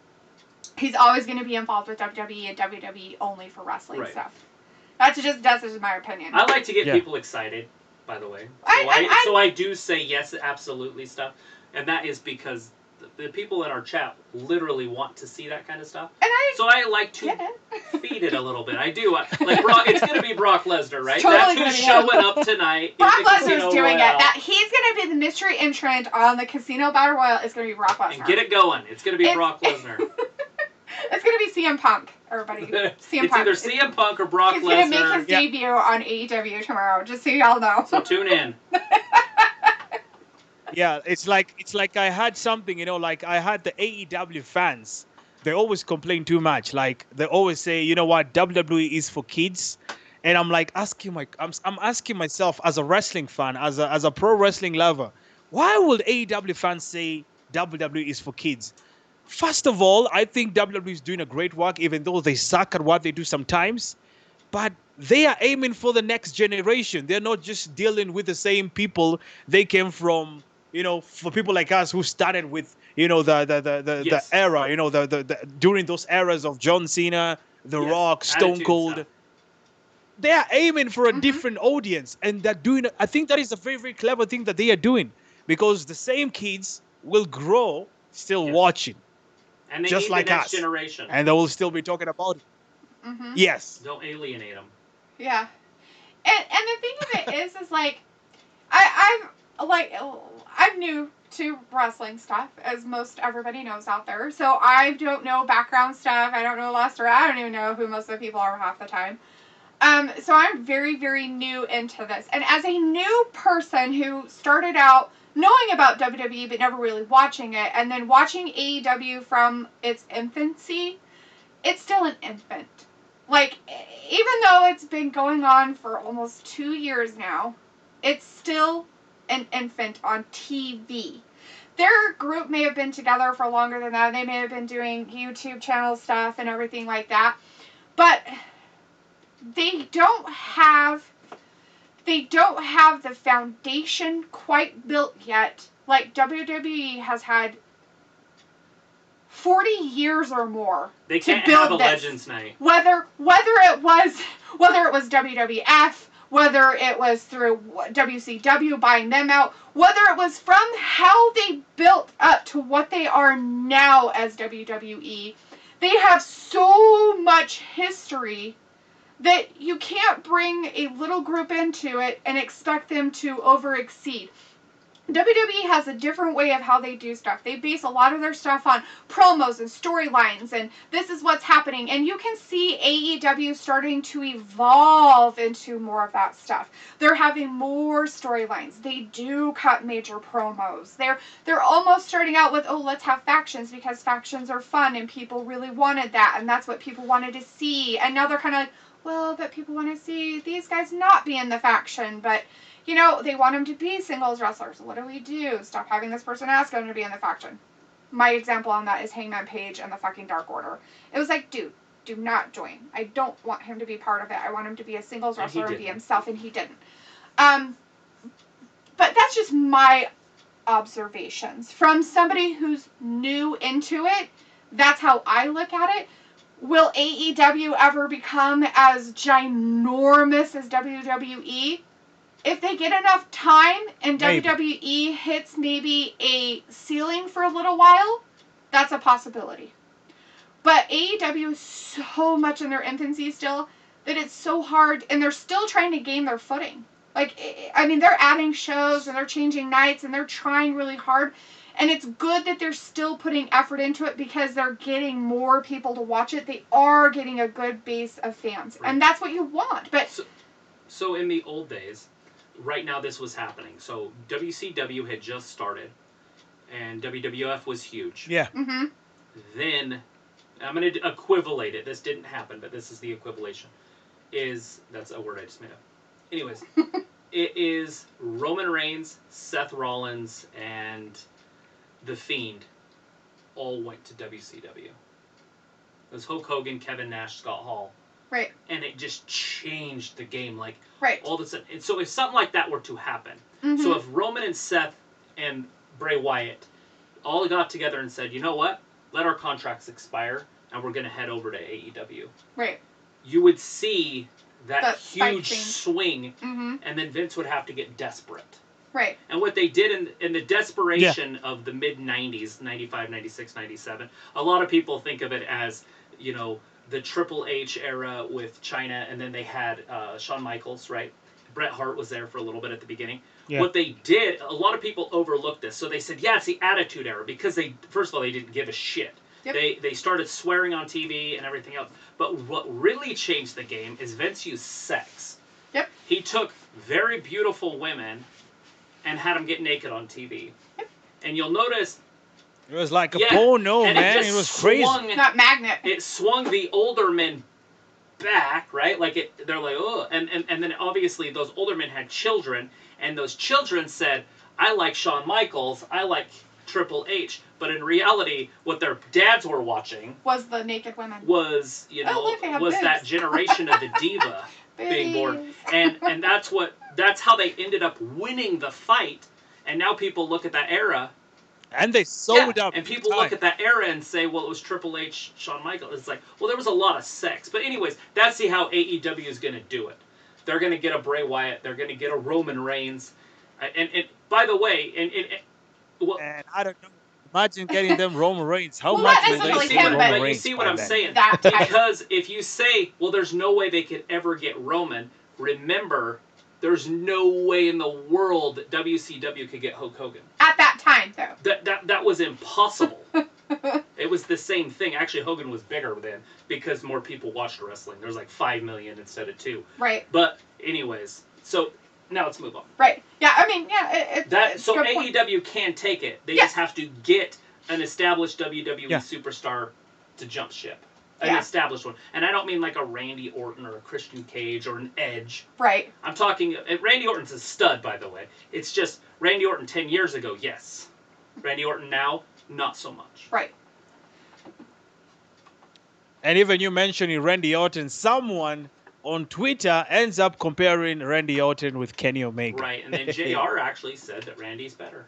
he's always going to be involved with WWE and WWE only for wrestling stuff. That's just my opinion. I like to get people excited, by the way. So I do say yes, absolutely stuff, and that is because the people in our chat literally want to see that kind of stuff. So I like to feed it a little bit. I do. It's going to be Brock Lesnar, right? Totally That's who's showing up tonight. Brock Lesnar's doing it. He's going to be the mystery entrant on the Casino Battle Royal. It's going to be Brock Lesnar. And get it going. It's going to be Brock Lesnar. It's going to be CM Punk, everybody. It's either CM Punk or Brock Lesnar. He's going to make his debut on AEW tomorrow, just so y'all know. So tune in. Yeah, it's like I had something, I had the AEW fans. They always complain too much. Like, they always say, you know what, WWE is for kids. And I'm like I'm asking myself, as a wrestling fan, as a pro wrestling lover, why would AEW fans say WWE is for kids? First of all, I think WWE is doing a great work, even though they suck at what they do sometimes. But they are aiming for the next generation. They're not just dealing with the same people they came from. For people like us who started with, the era, during those eras of John Cena, The Yes, Rock, Stone attitude Cold. stuff. They are aiming for a different audience, and they're doing. I think that is a very, very clever thing that they are doing, because the same kids will grow still Yes. watching, And they just need like the next us, generation. and they will still be talking about it. Yes. Don't alienate them. Yeah. And the thing of it is like, I'm new to wrestling stuff, as most everybody knows out there. So I don't know background stuff. I don't know Lester. I don't even know who most of the people are half the time. So I'm very, very new into this. And as a new person who started out knowing about WWE but never really watching it, and then watching AEW from its infancy, it's still an infant. Like, even though it's been going on for almost 2 years now, it's still an infant on TV. Their group may have been together for longer than that. They may have been doing YouTube channel stuff and everything like that. But they don't have the foundation quite built yet. Like WWE has had 40 years or more They to can't build have a this. Legends Night. Whether it was WWF, whether it was through WCW buying them out, whether it was from how they built up to what they are now as WWE, they have so much history that you can't bring a little group into it and expect them to overexceed. WWE has a different way of how they do stuff. They base a lot of their stuff on promos and storylines, and this is what's happening. And you can see AEW starting to evolve into more of that stuff. They're having more storylines. They do cut major promos. They're almost starting out with, let's have factions, because factions are fun and people really wanted that, and that's what people wanted to see. And now they're kind of like, well, but people want to see these guys not be in the faction, but they want them to be singles wrestlers. What do we do? Stop having this person ask them to be in the faction. My example on that is Hangman Page and the fucking Dark Order. It was like, dude, do not join. I don't want him to be part of it. I want him to be a singles wrestler and be himself, and he didn't. But that's just my observations. From somebody who's new into it, that's how I look at it. Will AEW ever become as ginormous as WWE? If they get enough time and Maybe. WWE hits maybe a ceiling for a little while, that's a possibility. But AEW is so much in their infancy still that it's so hard, and they're still trying to gain their footing. Like, I mean, they're adding shows and they're changing nights and they're trying really hard. And it's good that they're still putting effort into it because they're getting more people to watch it. They are getting a good base of fans. Right. And that's what you want. But so in the old days, right now this was happening. So WCW had just started and WWF was huge. Yeah. Mm-hmm. Then, I'm going to equivalate it. This didn't happen, but this is the equivalation. That's a word I just made up. Anyways, it is Roman Reigns, Seth Rollins, and The Fiend all went to WCW. It was Hulk Hogan, Kevin Nash, Scott Hall. Right. And it just changed the game. Like, right. All of a sudden. And so if something like that were to happen, mm-hmm. So if Roman and Seth and Bray Wyatt all got together and said, you know what? Let our contracts expire, and we're going to head over to AEW. Right. You would see that huge thing. Swing, mm-hmm. and then Vince would have to get desperate. Right. And what they did in the desperation of the mid-90s, 95, 96, 97, a lot of people think of it as, the Triple H era with China, and then they had Shawn Michaels, right? Bret Hart was there for a little bit at the beginning. Yeah. What they did, a lot of people overlooked this. So they said, it's the Attitude Era, because first of all, they didn't give a shit. Yep. They started swearing on TV and everything else. But what really changed the game is Vince used sex. Yep. He took very beautiful women and had them get naked on TV. Yep. And you'll notice... It was like a porno, man. It was crazy. Not Magnet. It swung the older men back, right? Like, they're like, oh. And then obviously those older men had children, and those children said, I like Shawn Michaels, I like Triple H. But in reality, what their dads were watching was the naked women. Was, was that generation of the diva being born. And that's how they ended up winning the fight. And now people look at that era And they sold out. And people look at that era and say, well, it was Triple H, Shawn Michaels. It's like, well, there was a lot of sex. But anyways, that's how AEW is going to do it. They're going to get a Bray Wyatt. They're going to get a Roman Reigns. And by the way, and I don't know. Imagine getting them Roman Reigns. How Well, much not will they necessarily see him, Roman but you Reigns see by what I'm then? saying? That type. Because if you say, well, there's no way they could ever get Roman, remember, there's no way in the world that WCW could get Hulk Hogan. At that time, though. That was impossible. It was the same thing. Actually, Hogan was bigger then because more people watched wrestling. There was like 5 million instead of 2. Right. But anyways, so now let's move on. Right. Yeah, I mean, yeah. It's So a good point. AEW can take it. They Yeah. just have to get an established WWE superstar to jump ship. An established one. And I don't mean like a Randy Orton or a Christian Cage or an Edge. Right. I'm talking... Randy Orton's a stud, by the way. It's just Randy Orton 10 years ago, yes. Randy Orton now, not so much. Right. And even you mentioning Randy Orton, someone on Twitter ends up comparing Randy Orton with Kenny Omega. Right, and then JR actually said that Randy's better.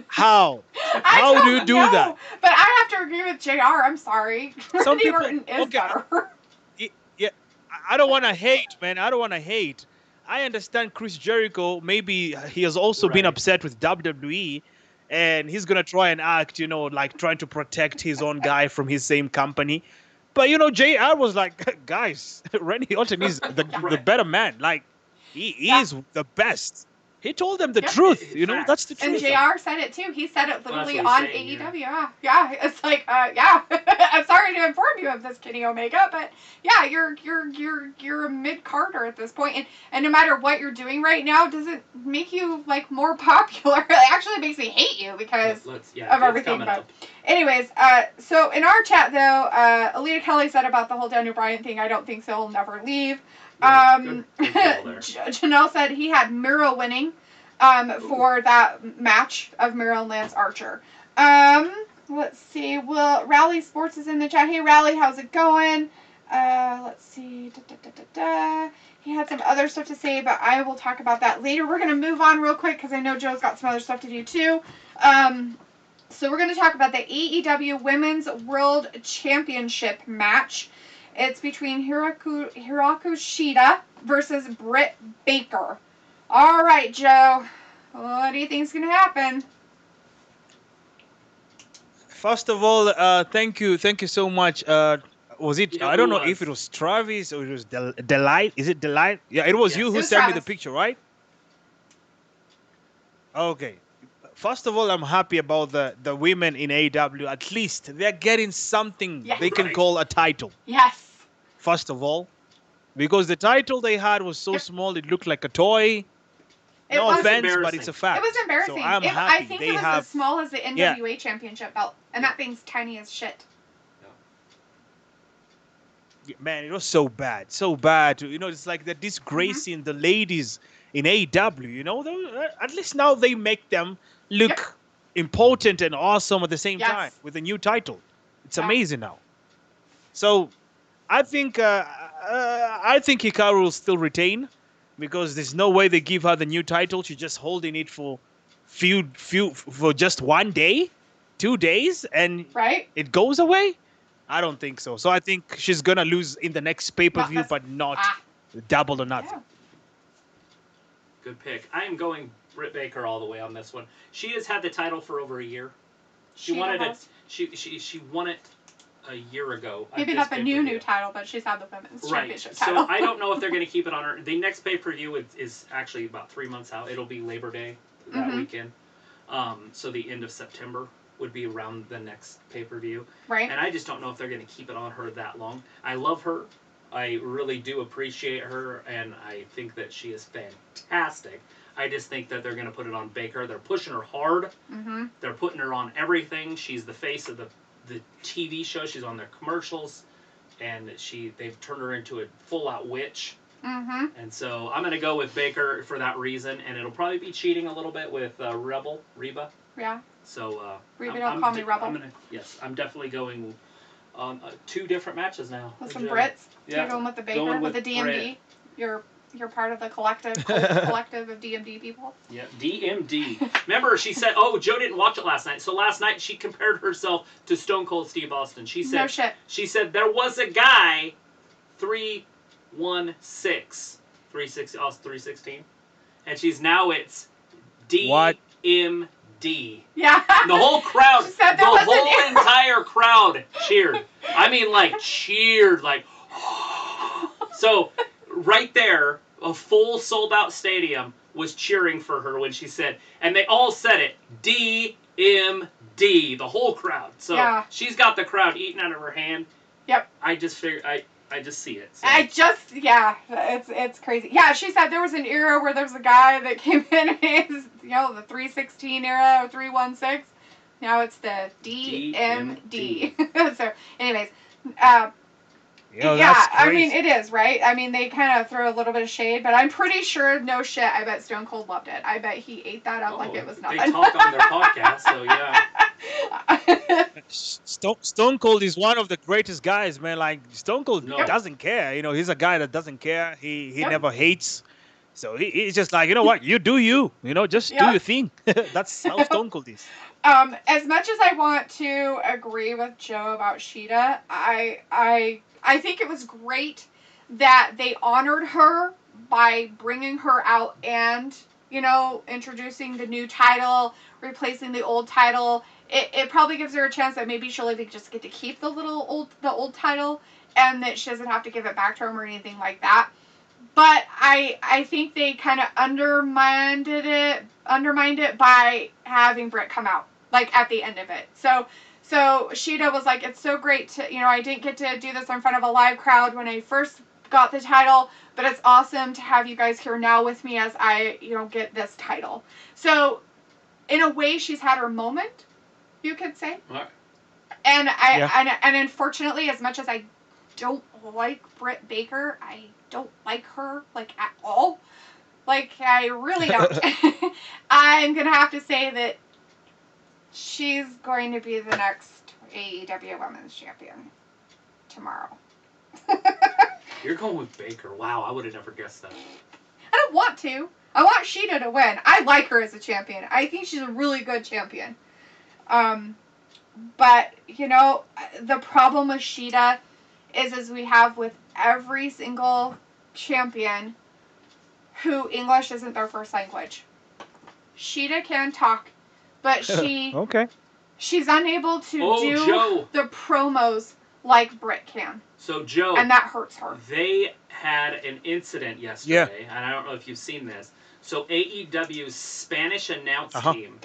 How? How do you do that? But I have to agree with JR. I'm sorry. Some Randy people- Orton is better. Yeah, I don't want to hate, man. I don't want to hate. I understand Chris Jericho, maybe he has also been upset with WWE, and he's going to try and act, like trying to protect his own guy from his same company. But, JR was like, guys, Randy Orton is the better man. Like, he is the best. He told them the truth, that's the And truth. JR said it too. He said it literally Well, on that's what he's saying, AEW. Yeah. It's like, I'm sorry to inform you of this, Kenny Omega, but yeah, you're a mid-carder at this point, and no matter what you're doing right now, does it make you like more popular? It actually makes me hate you because of everything. But anyways, so in our chat though, Alita Kelly said about the whole Daniel Bryan thing, I don't think so. He'll never leave. Good call there. Janelle said he had Miro winning for that match of Miro and Lance Archer. Let's see. Rally Sports is in the chat. Hey, Rally, how's it going? Let's see. He had some other stuff to say, but I will talk about that later. We're going to move on real quick because I know Joe's got some other stuff to do too. So we're going to talk about the AEW Women's World Championship match. It's between Hirako Shida versus Britt Baker. All right, Joe. What do you think is going to happen? First of all, thank you so much. Was it? Yeah, I don't who know if was? it was Travis or it was Delight. Is it Delight? Yeah, it was Yes. you It who was sent me the Travis. picture, right? Okay. First of all, I'm happy about the women in AEW. At least they're getting something Yes. they can Right. call a title. Yes. First of all, because the title they had was so small, it looked like a toy. It No was offense, but embarrassing. it's a fact. It was embarrassing. So I'm I happy think they it was have. as small as the NWA Championship belt, and that thing's tiny as shit. Yeah, man, it was so bad, so bad. It's like they're disgracing the ladies in AEW. At least now they make them look important and awesome at the same Yes. time with a new title. It's Yeah. amazing now. So, I think Hikaru will still retain because there's no way they give her the new title. She's just holding it for for just 1 day, 2 days, and Right? it goes away. I don't think so. So I think she's gonna lose in the next pay-per-view, Not but not Ah. double or nothing. Yeah. Good pick. I am going Britt Baker all the way on this one. She has had the title for over a year. She wanted it. She won it a year ago. at Maybe this not the new pay-per-view. title, but she's had the women's Right. championship So title. I don't know if they're going to keep it on her. The next pay-per-view is actually about 3 months out. It'll be Labor Day that Mhm. weekend. So the end of September would be around the next pay-per-view. Right? And I just don't know if they're going to keep it on her that long. I love her. I really do appreciate her, and I think that she is fantastic. I just think that they're going to put it on Baker. They're pushing her hard. Mm-hmm. They're putting her on everything. She's the face of the TV show. She's on their commercials, and they've turned her into a full-out witch. Mm-hmm. And so I'm going to go with Baker for that reason, and it'll probably be cheating a little bit with Reba. Yeah. So Reba, don't call me Rebel. I'm definitely going on 2 different matches now. With some Joe. Brits. Yeah. You're going with the Baker, Going with the with DMD. Britt. You're You're part of the collective of DMD people. Yeah, DMD. Remember, she said, "Oh, Joe didn't watch it last night." So last night she compared herself to Stone Cold Steve Austin. She said, No shit. She said there was a guy, 316, 316, and it's DMD. Yeah. The whole crowd, She said the there was whole entire crowd cheered. I mean, like cheered, like. So right there, a full sold-out stadium was cheering for her when she said, and they all said it, DMD, the whole crowd. So Yeah. she's got the crowd eating out of her hand. Yep. I just figured, I just see it. So. It's crazy. Yeah, she said there was an era where there was a guy that came in and he's, the 316 era or 316. Now it's the DMD. So, anyways, That's I crazy. mean, it is, right? I mean, they kind of throw a little bit of shade, but I'm pretty sure, no shit, I bet Stone Cold loved it. I bet he ate that up like it was nothing. They talk on their podcast, so yeah. Stone Cold is one of the greatest guys, man. Like Stone Cold doesn't care. He's a guy that doesn't care. He never hates. So he's just like, you know what? You do you. Just do your thing. That's how Stone Cold is. As much as I want to agree with Joe about Shida, I think it was great that they honored her by bringing her out and, introducing the new title, replacing the old title. It probably gives her a chance that maybe she'll even just get to keep the old title and that she doesn't have to give it back to him or anything like that. But I think they kind of undermined it by having Britt come out, like, at the end of it. So Shida was like, it's so great to, I didn't get to do this in front of a live crowd when I first got the title, but it's awesome to have you guys here now with me as I, get this title. So, in a way, she's had her moment, you could say. Right. And and unfortunately, as much as I don't like Britt Baker, I don't like her, like, at all. Like, I really don't. I'm going to have to say that she's going to be the next AEW Women's Champion tomorrow. You're going with Baker. Wow, I would have never guessed that. I don't want to. I want Shida to win. I like her as a champion. I think she's a really good champion. But, the problem with Shida is, as we have with every single champion who English isn't their first language. Shida can talk, but she's unable to do the promos like Britt can. So, Joe, and that hurts her. They had an incident yesterday, and I don't know if you've seen this. So AEW's Spanish announce team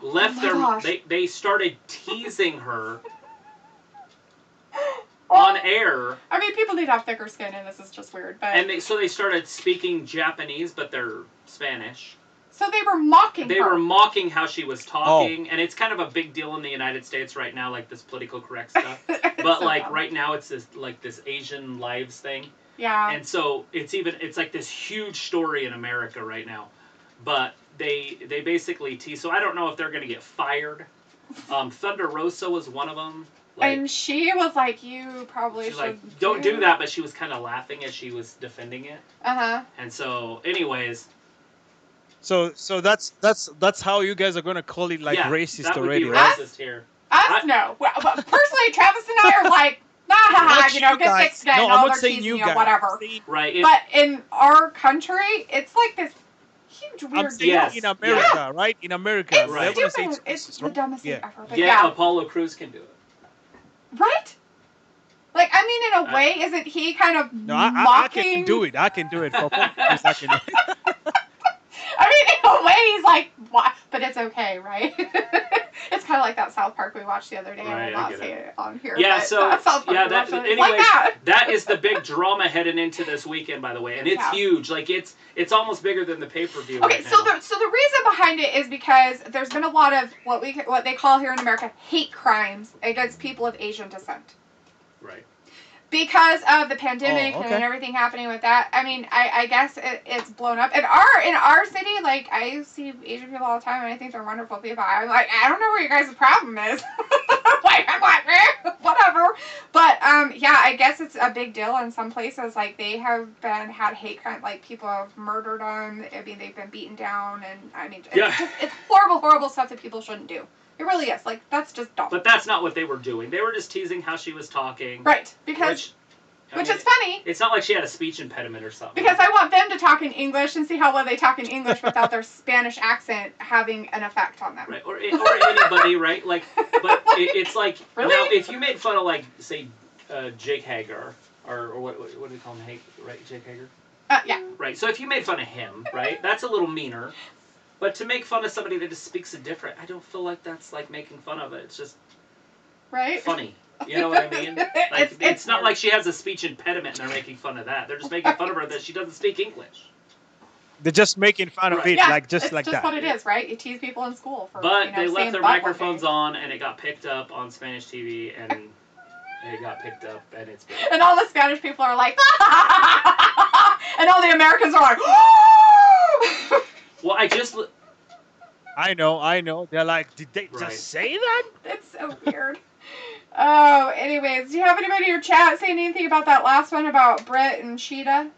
left they started teasing her on air. I mean, people need to have thicker skin, and this is just weird. But and they started speaking Japanese, but they're Spanish. So they were mocking her. They were mocking how she was talking, and it's kind of a big deal in the United States right now, like this political correct stuff. But so like right now, it's this Asian Lives thing. Yeah. And so it's like this huge story in America right now. But they basically tease. So I don't know if they're gonna get fired. Thunder Rosa was one of them. Like, and she was like, "You probably should." Like, don't do that, but she was kind of laughing as she was defending it. And so, anyways. So that's how you guys are gonna call it, like, racist that would already, be right? Racist here. No. Well, personally, Travis and I are like, get thick skin, all their teasing, whatever. Right. But in our country, it's like this huge weird deal. Yes. In America, right? In America, it's they're stupid. It's the dumbest thing ever. But yeah, Apollo Crews can do it. Right? Like, I mean, in a way, isn't he kind of mocking? I can do it. I can do it. For I can do it. I mean, in a way, he's like, what? But it's okay, right? It's kind of like that South Park we watched the other day. I will not say it on here. Yeah, so, anyways, that is the big drama heading into this weekend, by the way. And it's huge. Like, it's almost bigger than the pay-per-view Okay, so the reason behind it is because there's been a lot of what they call here in America hate crimes against people of Asian descent. Right. Because of the pandemic and everything happening with that, I mean, I guess it's blown up. In our city, like, I see Asian people all the time, and I think they're wonderful people. I'm like, I don't know what your guys' problem is. Like, I'm like, whatever. But, I guess guess it's a big deal in some places. Like, they have had hate crime. Like, people have murdered them. I mean, they've been beaten down. And, I mean, it's horrible, horrible stuff that people shouldn't do. It really is. Like, that's just dumb. But that's not what they were doing. They were just teasing how she was talking. Right. Because... Which is funny. It's not like she had a speech impediment or something. Because I want them to talk in English and see how well they talk in English without their Spanish accent having an effect on them. Right. Or anybody, right? Like, but it's like, really? Now, if you made fun of, like, say, Jake Hager, or what do they call him? Right? Jake Hager? Yeah. Right. So if you made fun of him, right, that's a little meaner. But to make fun of somebody that just speaks a different, I don't feel like that's, like, making fun of it. It's just funny. You know what I mean? Like, it's not like she has a speech impediment and they're making fun of that. They're just making fun of her that she doesn't speak English. They're just making fun of it, like just like that. It's just what it is, right? You tease people in school for, but they left their microphones on, and it got picked up on Spanish TV, and it got picked up, and it's big. And all the Spanish people are like, and all the Americans are like, well, I know. They're like, did they just say that? It's so weird. Oh, anyways, do you have anybody in your chat saying anything about that last one about Britt and Sheeta?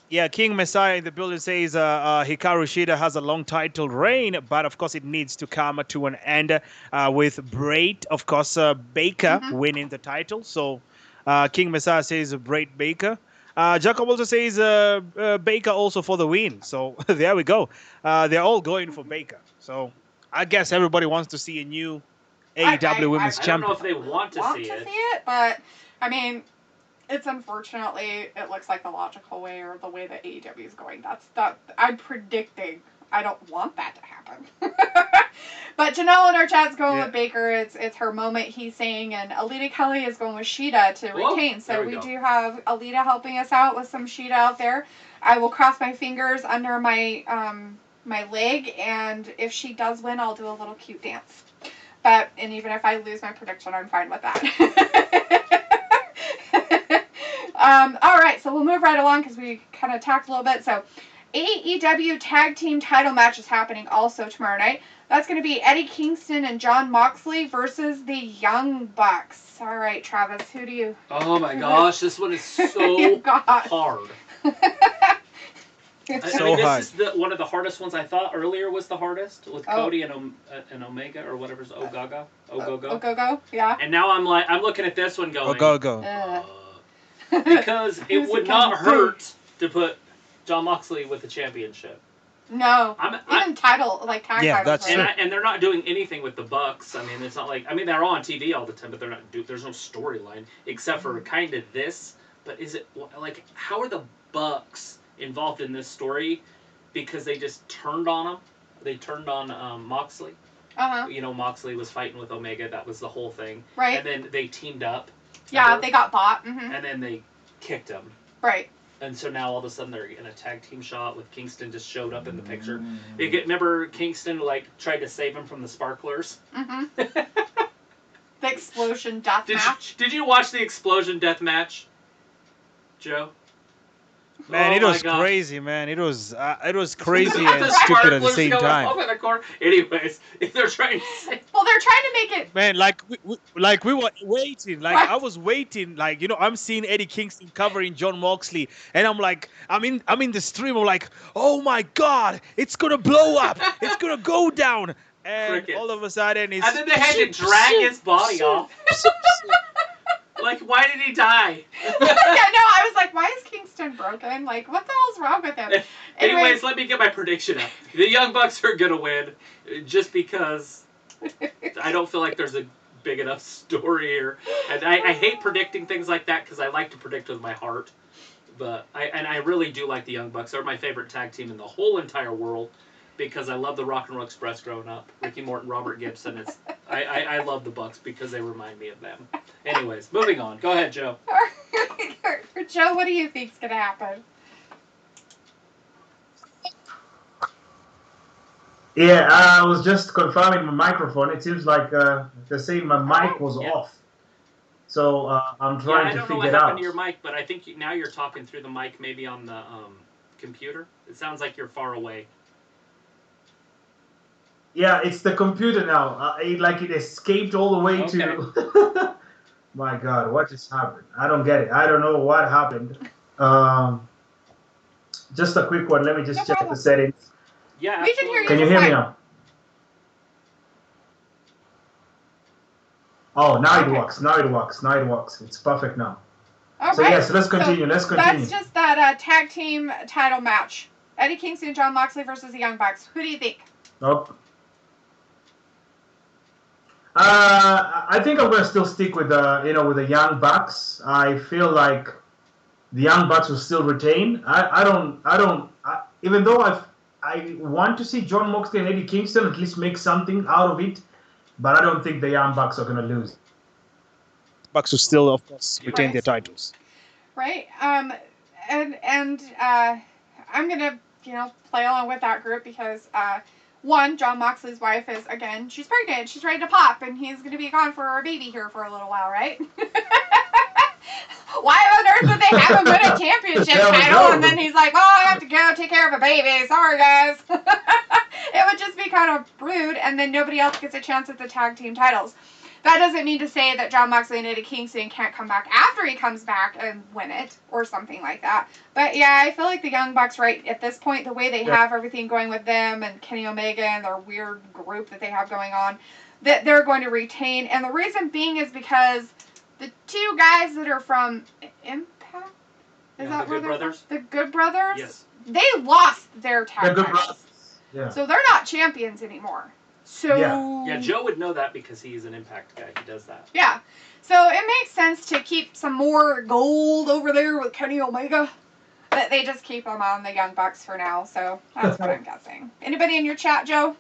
Yeah, King Messiah in the building says Hikaru Shida has a long title reign, but of course it needs to come to an end with Braid, of course, Baker winning the title. So King Messiah says Braid Baker. Jacob also says Baker also for the win. So there we go. They're all going for Baker. So I guess everybody wants to see a new AEW Women's Champion. I don't know if they want to see it, but I mean, it's unfortunately, it looks like the logical way or the way that AEW is going. I'm predicting. I don't want that to happen. But Janelle in our chat's going with Baker. It's her moment, he's saying, and Alita Kelly is going with Sheeta to retain. So we do have Alita helping us out with some Sheeta out there. I will cross my fingers under my my leg, and if she does win, I'll do a little cute dance. And even if I lose my prediction, I'm fine with that. All right, so we'll move right along because we kind of talked a little bit. So AEW Tag Team title match is happening also tomorrow night. That's going to be Eddie Kingston and Jon Moxley versus the Young Bucks. All right, Travis, who do you... Oh my gosh, this one is so hard. This is one of the hardest ones. I thought earlier was the hardest with Cody and Omega or whatever's Ogogo. Yeah. And now I'm looking at this one going Ogogo. Because it would not hurt to put Jon Moxley with the championship. No. Even title, like tag titles. That's true. And they're not doing anything with the Bucks. I mean, it's not like they're on TV all the time, but they're not. There's no storyline except for kind of this. But is it like how are the Bucks involved in this story? Because they just turned on him. They turned on Moxley. You know, Moxley was fighting with Omega. That was the whole thing. Right. And then they teamed up. Yeah, they got bought. And then they kicked him. Right. And so now all of a sudden they're in a tag team shot with Kingston just showed up in the picture. Remember Kingston tried to save him from the sparklers? The explosion death match. Did you watch the explosion death match, Joe? Man, it was crazy, man. It was crazy and stupid at the same time. Anyways, if they're trying to say... Well, they're trying to make it... Man, we were waiting. Like, I was waiting. Like, you know, I'm seeing Eddie Kingston covering Jon Moxley. And I'm like, I'm in the stream. I'm like, oh my God, it's going to blow up. It's going to go down. And all of a sudden, and then they had to drag his body off. Like, why did he die? Yeah, no, I was like, why is Kingston broken? Like, what the hell's wrong with him? Anyways, let me get my prediction up. The Young Bucks are going to win just because I don't feel like there's a big enough story here. And I hate predicting things like that because I like to predict with my heart. But I really do like the Young Bucks. They're my favorite tag team in the whole entire world because I love the Rock and Roll Express growing up. Ricky Morton, Robert Gibson. I love the Bucks because they remind me of them. Anyways, moving on. Go ahead, Joe. Joe, what do you think's going to happen? Yeah, I was just confirming my microphone. It seems like they're saying my mic was off. So I'm trying to figure it out. I don't know what happened to your mic, but I think now you're talking through the mic maybe on the computer. It sounds like you're far away. Yeah, it's the computer now. It escaped all the way to My God, what just happened? I don't get it. I don't know what happened. Um, just a quick one. Let me just No check problem. the settings. Yeah, We can hear you. Can you just hear me fine. now? Oh, now Okay. it works. Now it works. Now it works. It's perfect now. All So right. yes, let's continue. Let's continue. That's just that tag team title match. Eddie Kingston and Jon Moxley versus the Young Bucks. Who do you think? Nope. I think I'm gonna still stick with the Young Bucks. I feel like the Young Bucks will still retain. Even though I want to see Jon Moxley and Eddie Kingston at least make something out of it, but I don't think the Young Bucks are gonna lose. Bucks will still, of course, retain their titles. Right. I'm gonna play along with that group because one, Jon Moxley's wife is she's pregnant, she's ready to pop, and he's gonna be gone for a baby here for a little while, right? Why on earth would they have him win a championship title and then he's like, well, I have to go take care of a baby. Sorry, guys. It would just be kind of rude, and then nobody else gets a chance at the tag team titles. That doesn't mean to say that Jon Moxley and Eddie Kingston can't come back after he comes back and win it or something like that. But yeah, I feel like the Young Bucks right at this point, the way they have everything going with them and Kenny Omega and their weird group that they have going on, that they're going to retain. And the reason being is because the two guys that are from Impact, the Good Brothers? The Good Brothers? Yes. They lost their tag The Good titles. Brothers. Yeah. So they're not champions anymore. So yeah, Joe would know that because he's an Impact guy. He does that. Yeah. So it makes sense to keep some more gold over there with Kenny Omega. But they just keep them on the Young Bucks for now. So that's what I'm guessing. Anybody in your chat, Joe?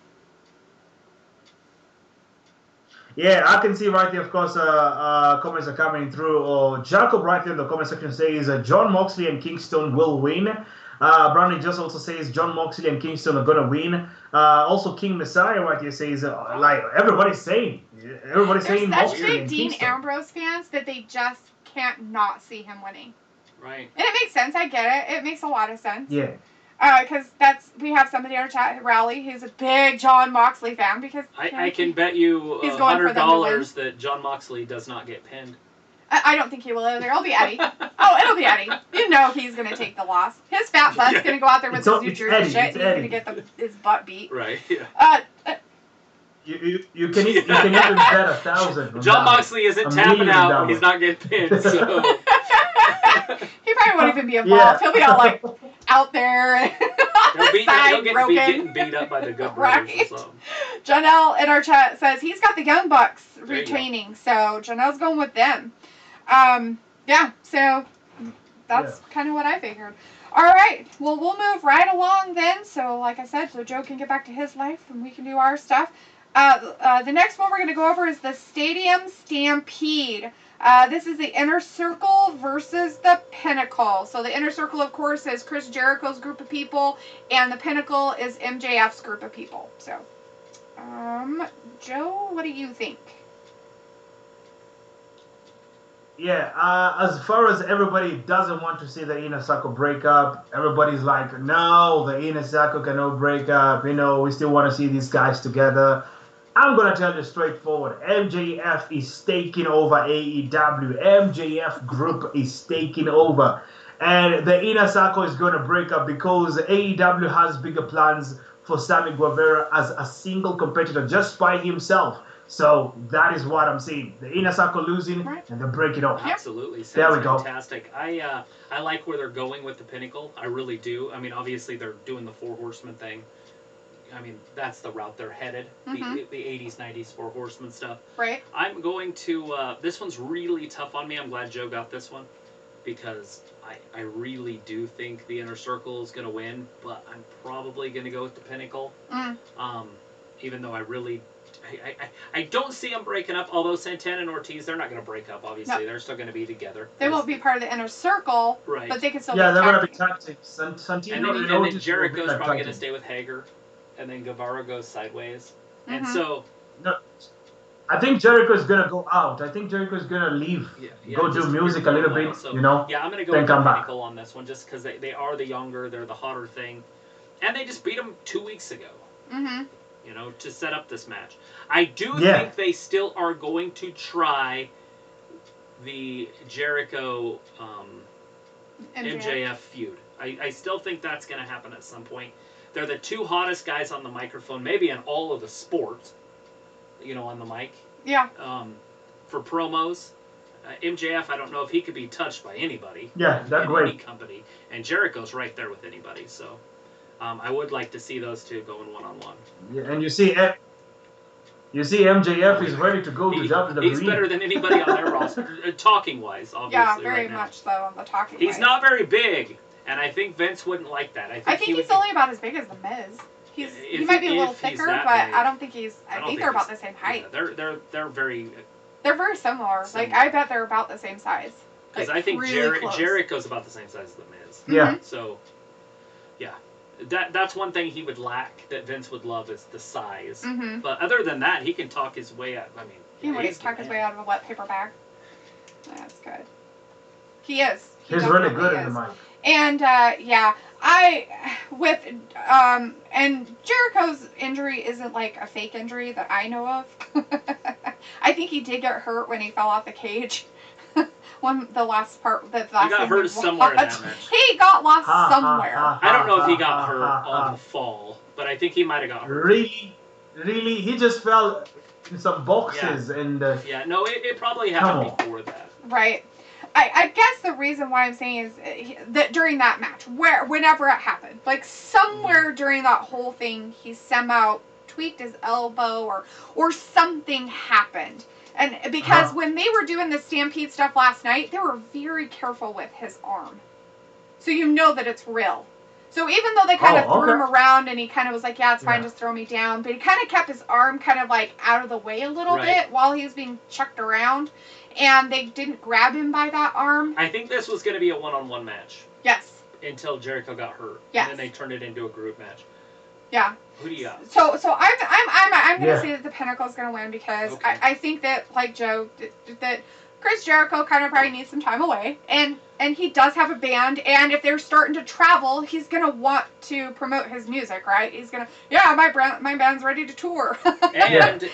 Yeah, I can see right there, of course, comments are coming through. Jacob right there in the comment section says Jon Moxley and Kingston will win. Brandon just also says Jon Moxley and Kingston are going to win. Also, King Messiah right here says, like, everybody's saying They're Moxley such big and Dean Kingston. Ambrose fans that they just can't not see him winning. Right. And it makes sense. I get it. It makes a lot of sense. Yeah. Because we have somebody in our chat, Rowley, who's a big Jon Moxley fan. Because I can bet you he's going for $100 that Jon Moxley does not get pinned. I don't think he will either. It'll be Eddie. Oh, it'll be Eddie. You know he's going to take the loss. His fat butt's going to go out there with his New Jersey shit. He's going to get his butt beat. Right, yeah. You can even bet 1,000. Jon Moxley isn't tapping out. He's not getting pinned, so... He probably won't even be involved. Yeah. He'll be all like out there. He'll get getting beat up by the Good Brothers right. or something. Janelle in our chat says he's got the Young Bucks retaining, so Janelle's going with them. Yeah, so that's kind of what I figured. All right, well, we'll move right along then. So, like I said, so Joe can get back to his life and we can do our stuff. The next one we're going to go over is the Stadium Stampede. This is the Inner Circle versus the Pinnacle. So the Inner Circle, of course, is Chris Jericho's group of people, and the Pinnacle is MJF's group of people. So, Joe, what do you think? Yeah, as far as everybody doesn't want to see the Inner Circle break up, everybody's like, no, the Inner Circle cannot break up. We still want to see these guys together. I'm going to tell you straightforward. MJF is taking over AEW. MJF group is taking over. And the Inner Circle is going to break up because AEW has bigger plans for Sammy Guevara as a single competitor just by himself. So that is what I'm seeing. The Inner Circle losing and they break it off. Absolutely. Sounds there we fantastic. I like where they're going with the Pinnacle. I really do. I mean, obviously they're doing the Four Horsemen thing. I mean, that's the route they're headed. Mm-hmm. The 80s, 90s, Four Horsemen stuff. Right. I'm going to... this one's really tough on me. I'm glad Joe got this one. Because I really do think the Inner Circle is going to win. But I'm probably going to go with the Pinnacle. Mm. Even though I really... I don't see them breaking up. Although Santana and Ortiz, they're not going to break up, obviously. No. They're still going to be together. They won't be part of the Inner Circle. Right. But they can still be they're going to be tactics. Santino and then Jericho's probably going to stay with Hager. And then Guevara goes sideways. Mm-hmm. And so... No, I think Jericho is going to go out. I think Jericho is going to leave. Go do music a little bit, so, Yeah, I'm going to go with the Pinnacle on this one just because they are the younger, they're the hotter thing. And they just beat them 2 weeks ago. Mm-hmm. To set up this match. I do think they still are going to try the Jericho MJF feud. I still think that's going to happen at some point. They're the two hottest guys on the microphone, maybe in all of the sport, on the mic. Yeah. For promos. MJF, I don't know if he could be touched by anybody. Yeah, that's great. Any company. And Jericho's right there with anybody. So I would like to see those two going one-on-one. Yeah, and you see MJF is ready to go to WWE. He's better than anybody on their roster, talking-wise, obviously. Yeah, very right now. much so on the talking. He's not very big, and I think Vince wouldn't like that. I think he's only about as big as the Miz. He might be a little thicker, but big, I don't think he's. I think they're about the same height. Yeah, they're very. They're very similar. Like I bet they're about the same size. Because I think Jericho's about the same size as the Miz. Yeah. So, yeah. That's one thing he would lack that Vince would love is the size. Mm-hmm. But other than that, he can talk his way out. I mean, he would talk his way out of a wet paper bag. That's good. He is. He's really good in the mic. And and Jericho's injury isn't like a fake injury that I know of. I think he did get hurt when he fell off the cage. He got hurt somewhere in that match. He got lost somewhere. I don't know if he got hurt on the fall, but I think he might have got hurt. Really, he just fell in some boxes and. Yeah, no, it probably happened before that. Right. I guess the reason why I'm saying is that during that match, whenever it happened, like somewhere during that whole thing, he somehow tweaked his elbow or something happened. And because when they were doing the Stampede stuff last night, they were very careful with his arm. So you know that it's real. So even though they kind of threw him around and he kind of was like, yeah, it's fine, just throw me down. But he kind of kept his arm kind of like out of the way a little bit while he was being chucked around. And they didn't grab him by that arm. I think this was going to be a one-on-one match. Yes. Until Jericho got hurt. Yes. And then they turned it into a group match. Yeah. Who do you got? So I'm going to say that the Pinnacle's going to win because I think that, like Joe, that Chris Jericho kind of probably needs some time away. And he does have a band. And if they're starting to travel, he's going to want to promote his music, right? He's going to, my band's ready to tour. And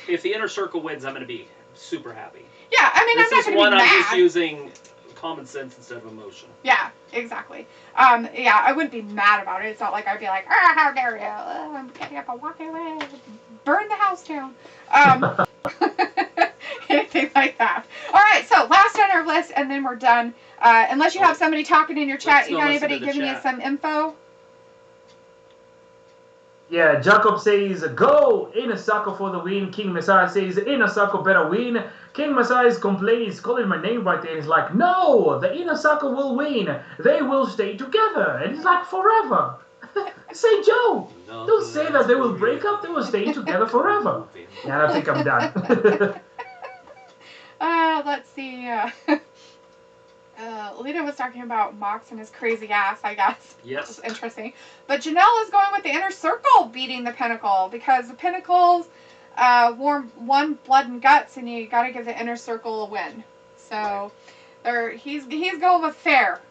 if the Inner Circle wins, I'm going to be super happy. Yeah, I mean, I'm not going to be mad. I'm just using common sense instead of emotion. Yeah, exactly. I wouldn't be mad about it. It's not like I'd be like, how dare you? I'm getting up and walking away. Burn the house down. Anything like that. All right, so last on our list, and then we're done. Unless you have somebody talking in your chat, you got anybody giving you some info? Yeah, Jacob says, go! Inner Circle for the win. King Messiah says, Inner Circle better win. King Messiah complains, calling my name right there. He's like, no, the Inner Circle will win. They will stay together. And he's like, forever. Say, Joe, don't say that they will break up. They will stay together forever. Yeah, I think I'm done. Let's see. Lita was talking about Mox and his crazy ass, I guess. Yes. Which is interesting. But Janelle is going with the Inner Circle beating the Pinnacle because the Pinnacles won blood and guts, and you got to give the Inner Circle a win. So he's going with fair,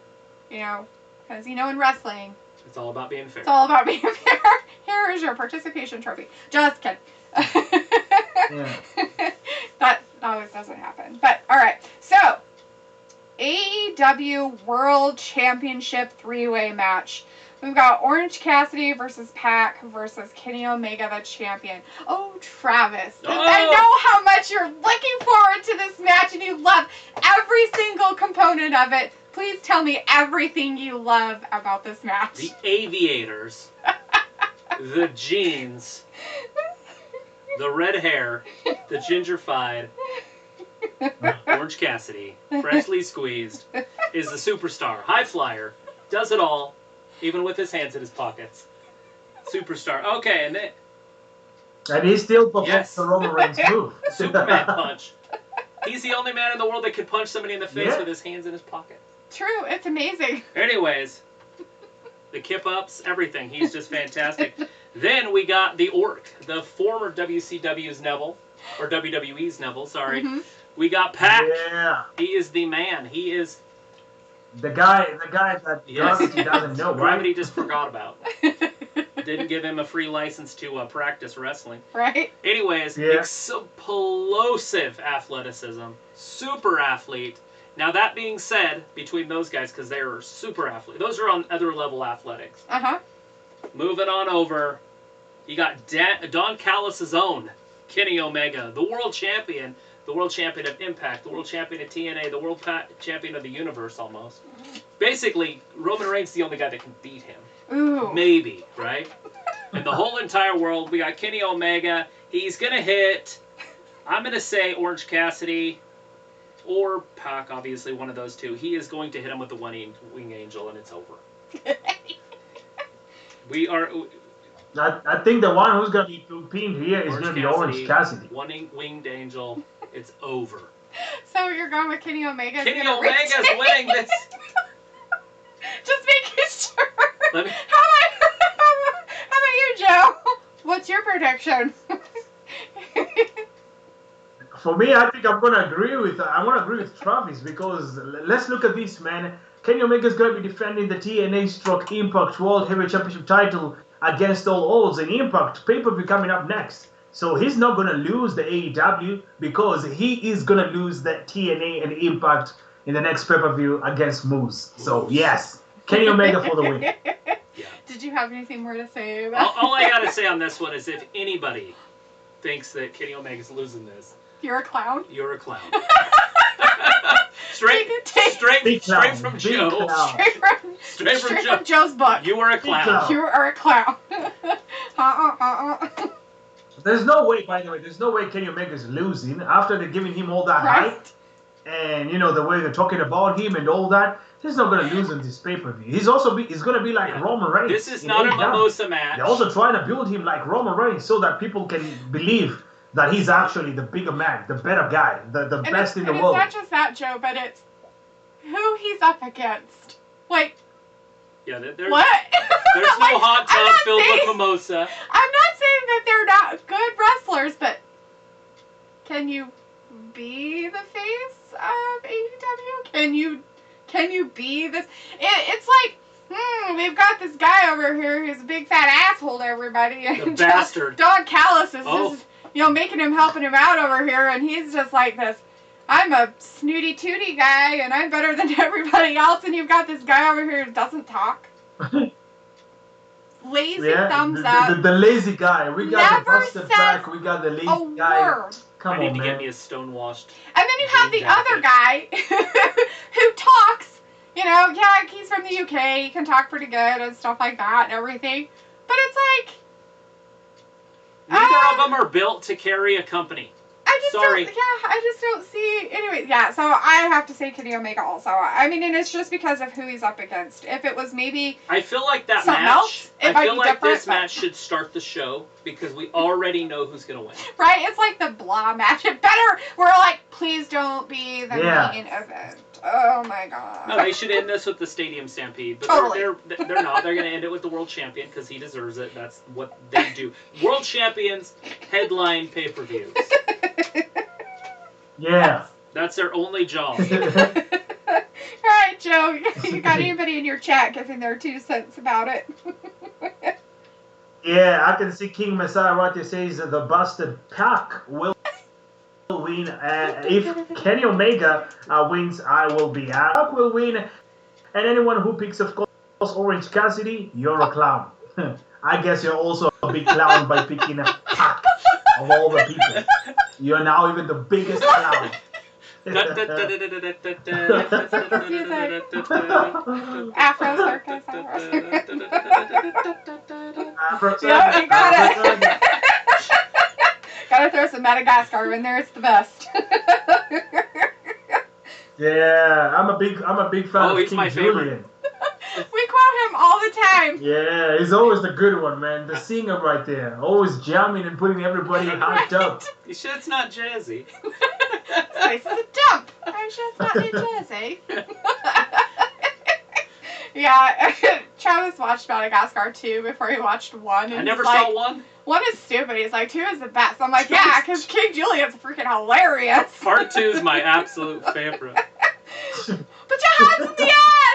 because in wrestling, it's all about being fair. It's all about being fair. Here is your participation trophy. Just kidding. Yeah. That always doesn't happen. But all right, so. AEW World Championship 3-way match. We've got Orange Cassidy versus Pac versus Kenny Omega, the champion. Oh, Travis. I know how much you're looking forward to this match and you love every single component of it. Please tell me everything you love about this match. The aviators, the jeans, the red hair, the gingerfied, Orange Cassidy, freshly squeezed, is the superstar. High flyer, does it all, even with his hands in his pockets. Superstar. Okay, and then... And he still performs the Roman Reigns move. Superman punch. He's the only man in the world that could punch somebody in the face with his hands in his pocket. True, it's amazing. Anyways, the kip-ups, everything. He's just fantastic. Then we got the Orc, the former WCW's Neville, or WWE's Neville, sorry. Mm-hmm. We got Pac. Yeah. He is the man. He is the guy that he doesn't know, right? He just forgot about. Didn't give him a free license to practice wrestling. Right? Anyways, explosive athleticism, super athlete. Now that being said, between those guys, because they're super athlete, those are on other level athletics. Moving on over, you got Don Callis' own Kenny Omega, the world champion of Impact, the world champion of TNA, the world champion of the universe almost. Basically, Roman Reigns is the only guy that can beat him. Ooh. Maybe, right? In the whole entire world, we got Kenny Omega. He's going to hit, I'm going to say Orange Cassidy or Pac, obviously, one of those two. He is going to hit him with the Wing Angel, and it's over. I think the one who's going to be pinned here is going to be Orange Cassidy. Winged Angel, it's over. So you're going with Kenny Omega? Kenny Omega's winning this. Just making sure. Let me... How about you, Joe? What's your prediction? For me, I think I'm gonna agree with Travis, because let's look at this, man. Kenny Omega is going to be defending the TNA Impact World Heavyweight Championship title against all odds in Impact pay-per-view coming up next. So he's not gonna lose the AEW, because he is gonna lose the TNA and Impact in the next pay-per-view against Moose. So yes, Kenny Omega for the win. Yeah. Did you have anything more to say about all I gotta say on this one is, if anybody thinks that Kenny Omega's losing this, you're a clown? You're a clown. straight from Joe. Straight from Joe's book. You are a clown. You are a clown. There's no way, by the way, Kenny Omega is losing after they're giving him all that hype. And, the way they're talking about him and all that. He's not going to lose in this pay-per-view. He's going to be like Roman Reigns. This is not a mimosa match. They're also trying to build him like Roman Reigns so that people can believe that he's actually the bigger man, the better guy, the best in the world. It's not just that, Joe, but it's who he's up against. Like, yeah, what? There's no hot tub filled with mimosa. I'm not saying that they're not good wrestlers, but can you be the face of AEW? Can you be this? It's like, we've got this guy over here who's a big fat asshole to everybody. The bastard. Don Callis is just, helping him out over here, and he's just like this, I'm a snooty tooty guy, and I'm better than everybody else, and you've got this guy over here who doesn't talk. Lazy thumbs up. The lazy guy. We got the busted back. We got the lazy guy. Word. Come I need on, to man. get me a stonewashed. And then you have the other guy who talks. He's from the UK. He can talk pretty good and stuff like that and everything. But it's like, neither of them are built to carry a company. I just don't see. Anyway, so I have to say Kenny Omega also. I mean, and it's just because of who he's up against. If it was maybe I feel like that something match. else, I feel like this match should start the show, because we already know who's gonna win. Right? It's like the blah match. It better. We're like, please don't be the main event. Oh my god. No, they should end this with the Stadium Stampede. But totally. They're not. They're gonna end it with the World Champion, because he deserves it. That's what they do. World Champions headline pay-per-views. Yeah. That's their only job. Alright, Joe, you got anybody in your chat giving their 2 cents about it? Yeah, I can see King Messiah right there says that the busted Pac will win. If Kenny Omega wins, I will be out. Pac will win. And anyone who picks, of course, Orange Cassidy, you're a clown. I guess you're also a big clown by picking a Pac of all the people. You're now even the biggest clown. Afro circus. Yeah, you got it. Gotta throw some Madagascar in there. It's the best. Yeah, I'm a big fan of King Julian. We quote him all the time. Yeah, he's always the good one, man. The singer right there. Always jamming and putting everybody hyped up. You sure it's not jazzy? This is a dump. I'm sure it's not New Jersey. Yeah, Travis watched Madagascar 2 before he watched 1. And I never saw 1. 1 is stupid. He's like, 2 is the best. I'm like, yeah, because King Julian's freaking hilarious. Part 2 is my absolute favorite. Put your hands in the air!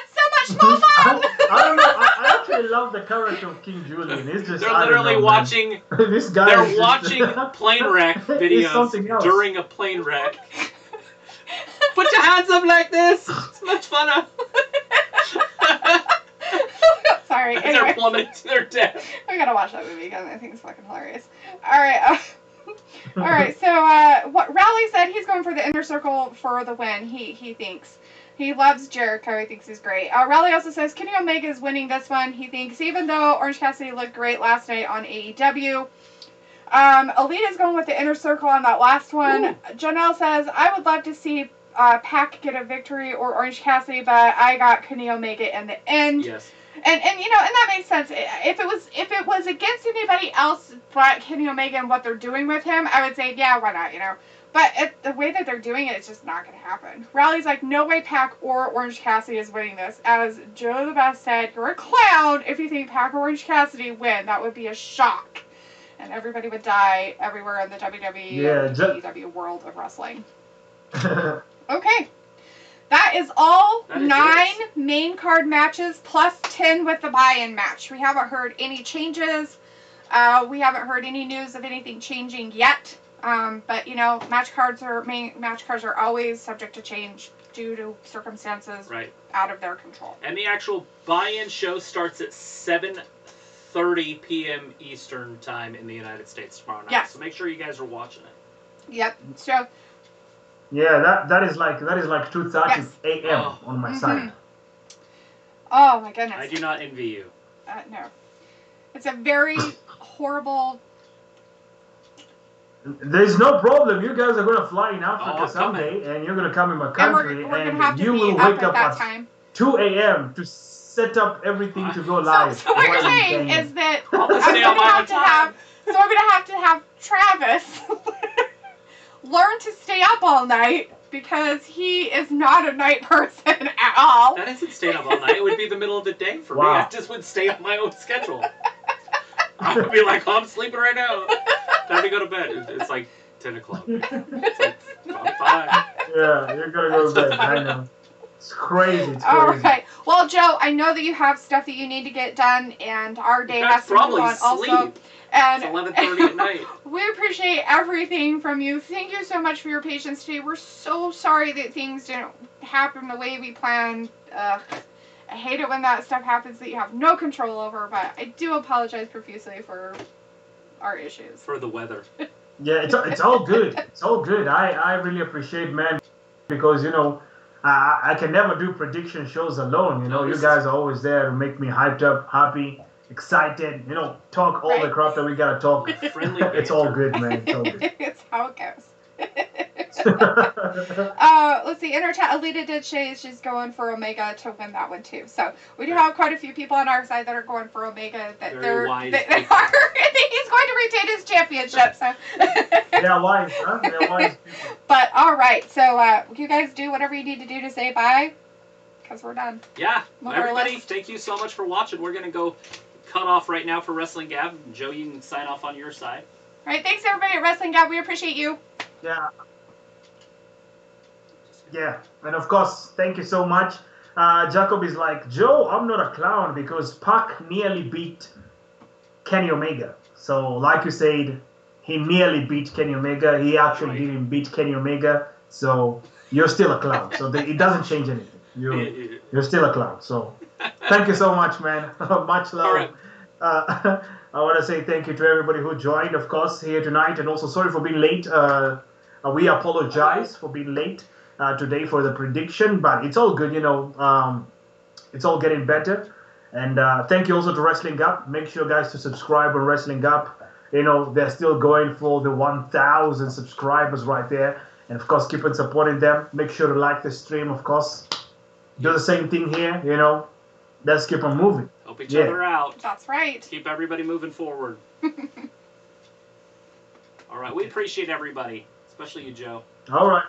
It's so much more fun! I don't know. I actually really love the character of King Julian. He's just, they're literally watching. This guy. They're watching plane wreck videos else. during a plane wreck. Put your hands up like this. It's much funner. Sorry. They're Anyway. plummeting to their death. I gotta watch that movie because I think it's fucking hilarious. Alright, alright, so what Rowley said he's going for the inner circle for the win, he thinks. He loves Jericho, he thinks he's great. Rowley also says Kenny Omega is winning this one, he thinks, even though Orange Cassidy looked great last night on AEW. Elite is going with the inner circle on that last one. Ooh. Janelle says, I would love to see Pac get a victory or Orange Cassidy, but I got Kenny Omega in the end. Yes. And you know, and that makes sense. If it was against anybody else but Kenny Omega and what they're doing with him, I would say, yeah, why not, you know. But the way that they're doing it, it's just not going to happen. Rowley's like, no way Pac or Orange Cassidy is winning this. As Joedabest said, you're a clown if you think Pac or Orange Cassidy win. That would be a shock. And everybody would die everywhere in the WWE and AEW world of wrestling. Okay. That is all 9 main card matches plus 10 with the buy-in match. We haven't heard any changes. We haven't heard any news of anything changing yet. But you know, main match cards are always subject to change due to circumstances out of their control. And the actual buy-in show starts at 7:30 p.m. Eastern time in the United States tomorrow night. Yes. So make sure you guys are watching it. Yep. So. Yeah, that is like 2:30 a.m. on my side. Oh my goodness. I do not envy you. No. It's a very horrible. There's no problem. You guys are going to fly in Africa someday, and you're going to come in my country, and you will wake up at 2 a.m. to set up everything to go live. So what you're saying is that I'm going to have to have Travis learn to stay up all night because he is not a night person at all. That isn't staying up all night. It would be the middle of the day for me. I just would stay on my own schedule. I would be like, oh, I'm sleeping right now. Time to go to bed. It's like 10 o'clock. It's like, I'm fine. Yeah, you're going to go to bed. I know. It's crazy. It's crazy. All right. Well, Joe, I know that you have stuff that you need to get done, and our day has to move on also. And it's 11:30 at night. We appreciate everything from you. Thank you so much for your patience today. We're so sorry that things didn't happen the way we planned. I hate it when that stuff happens that you have no control over, but I do apologize profusely for our issues. For the weather. Yeah, it's all good. It's all good. I really appreciate, man, because, you know, I can never do prediction shows alone. You know, you guys are always there to make me hyped up, happy, excited, you know, talk all the crap that we gotta talk. Friendly it's all good, man. It's all good. It's how it goes. Let's see, Alita did say she's going for Omega to win that one too. So we do have quite a few people on our side that are going for Omega. That they are. He's going to retain his championship. So they're wise, huh? They're wise people. But all right, so you guys do whatever you need to do to say bye, because we're done. Yeah, everybody, thank you so much for watching. We're gonna go cut off right now for Wrestling Gab. Joe, you can sign off on your side. All right, thanks everybody at Wrestling Gab. We appreciate you. Yeah. Yeah, and of course, thank you so much. Jacob is like, Joe, I'm not a clown because Pac nearly beat Kenny Omega. So, like you said, he nearly beat Kenny Omega. He actually didn't beat Kenny Omega. So, you're still a clown. So, it doesn't change anything. You're still a clown. So, thank you so much, man. Much love. Right. I want to say thank you to everybody who joined, of course, here tonight. And also, sorry for being late. We apologize for being late today for the prediction, but it's all good, you know. It's all getting better. And thank you also to Wrestling Gab. Make sure, guys, to subscribe on Wrestling Gab. You know, they're still going for the 1,000 subscribers right there. And, of course, keep on supporting them. Make sure to like the stream, of course. Do the same thing here, you know. Let's keep on moving. Help each other out. That's right. Keep everybody moving forward. All right, we appreciate everybody, especially you, Joe. All right.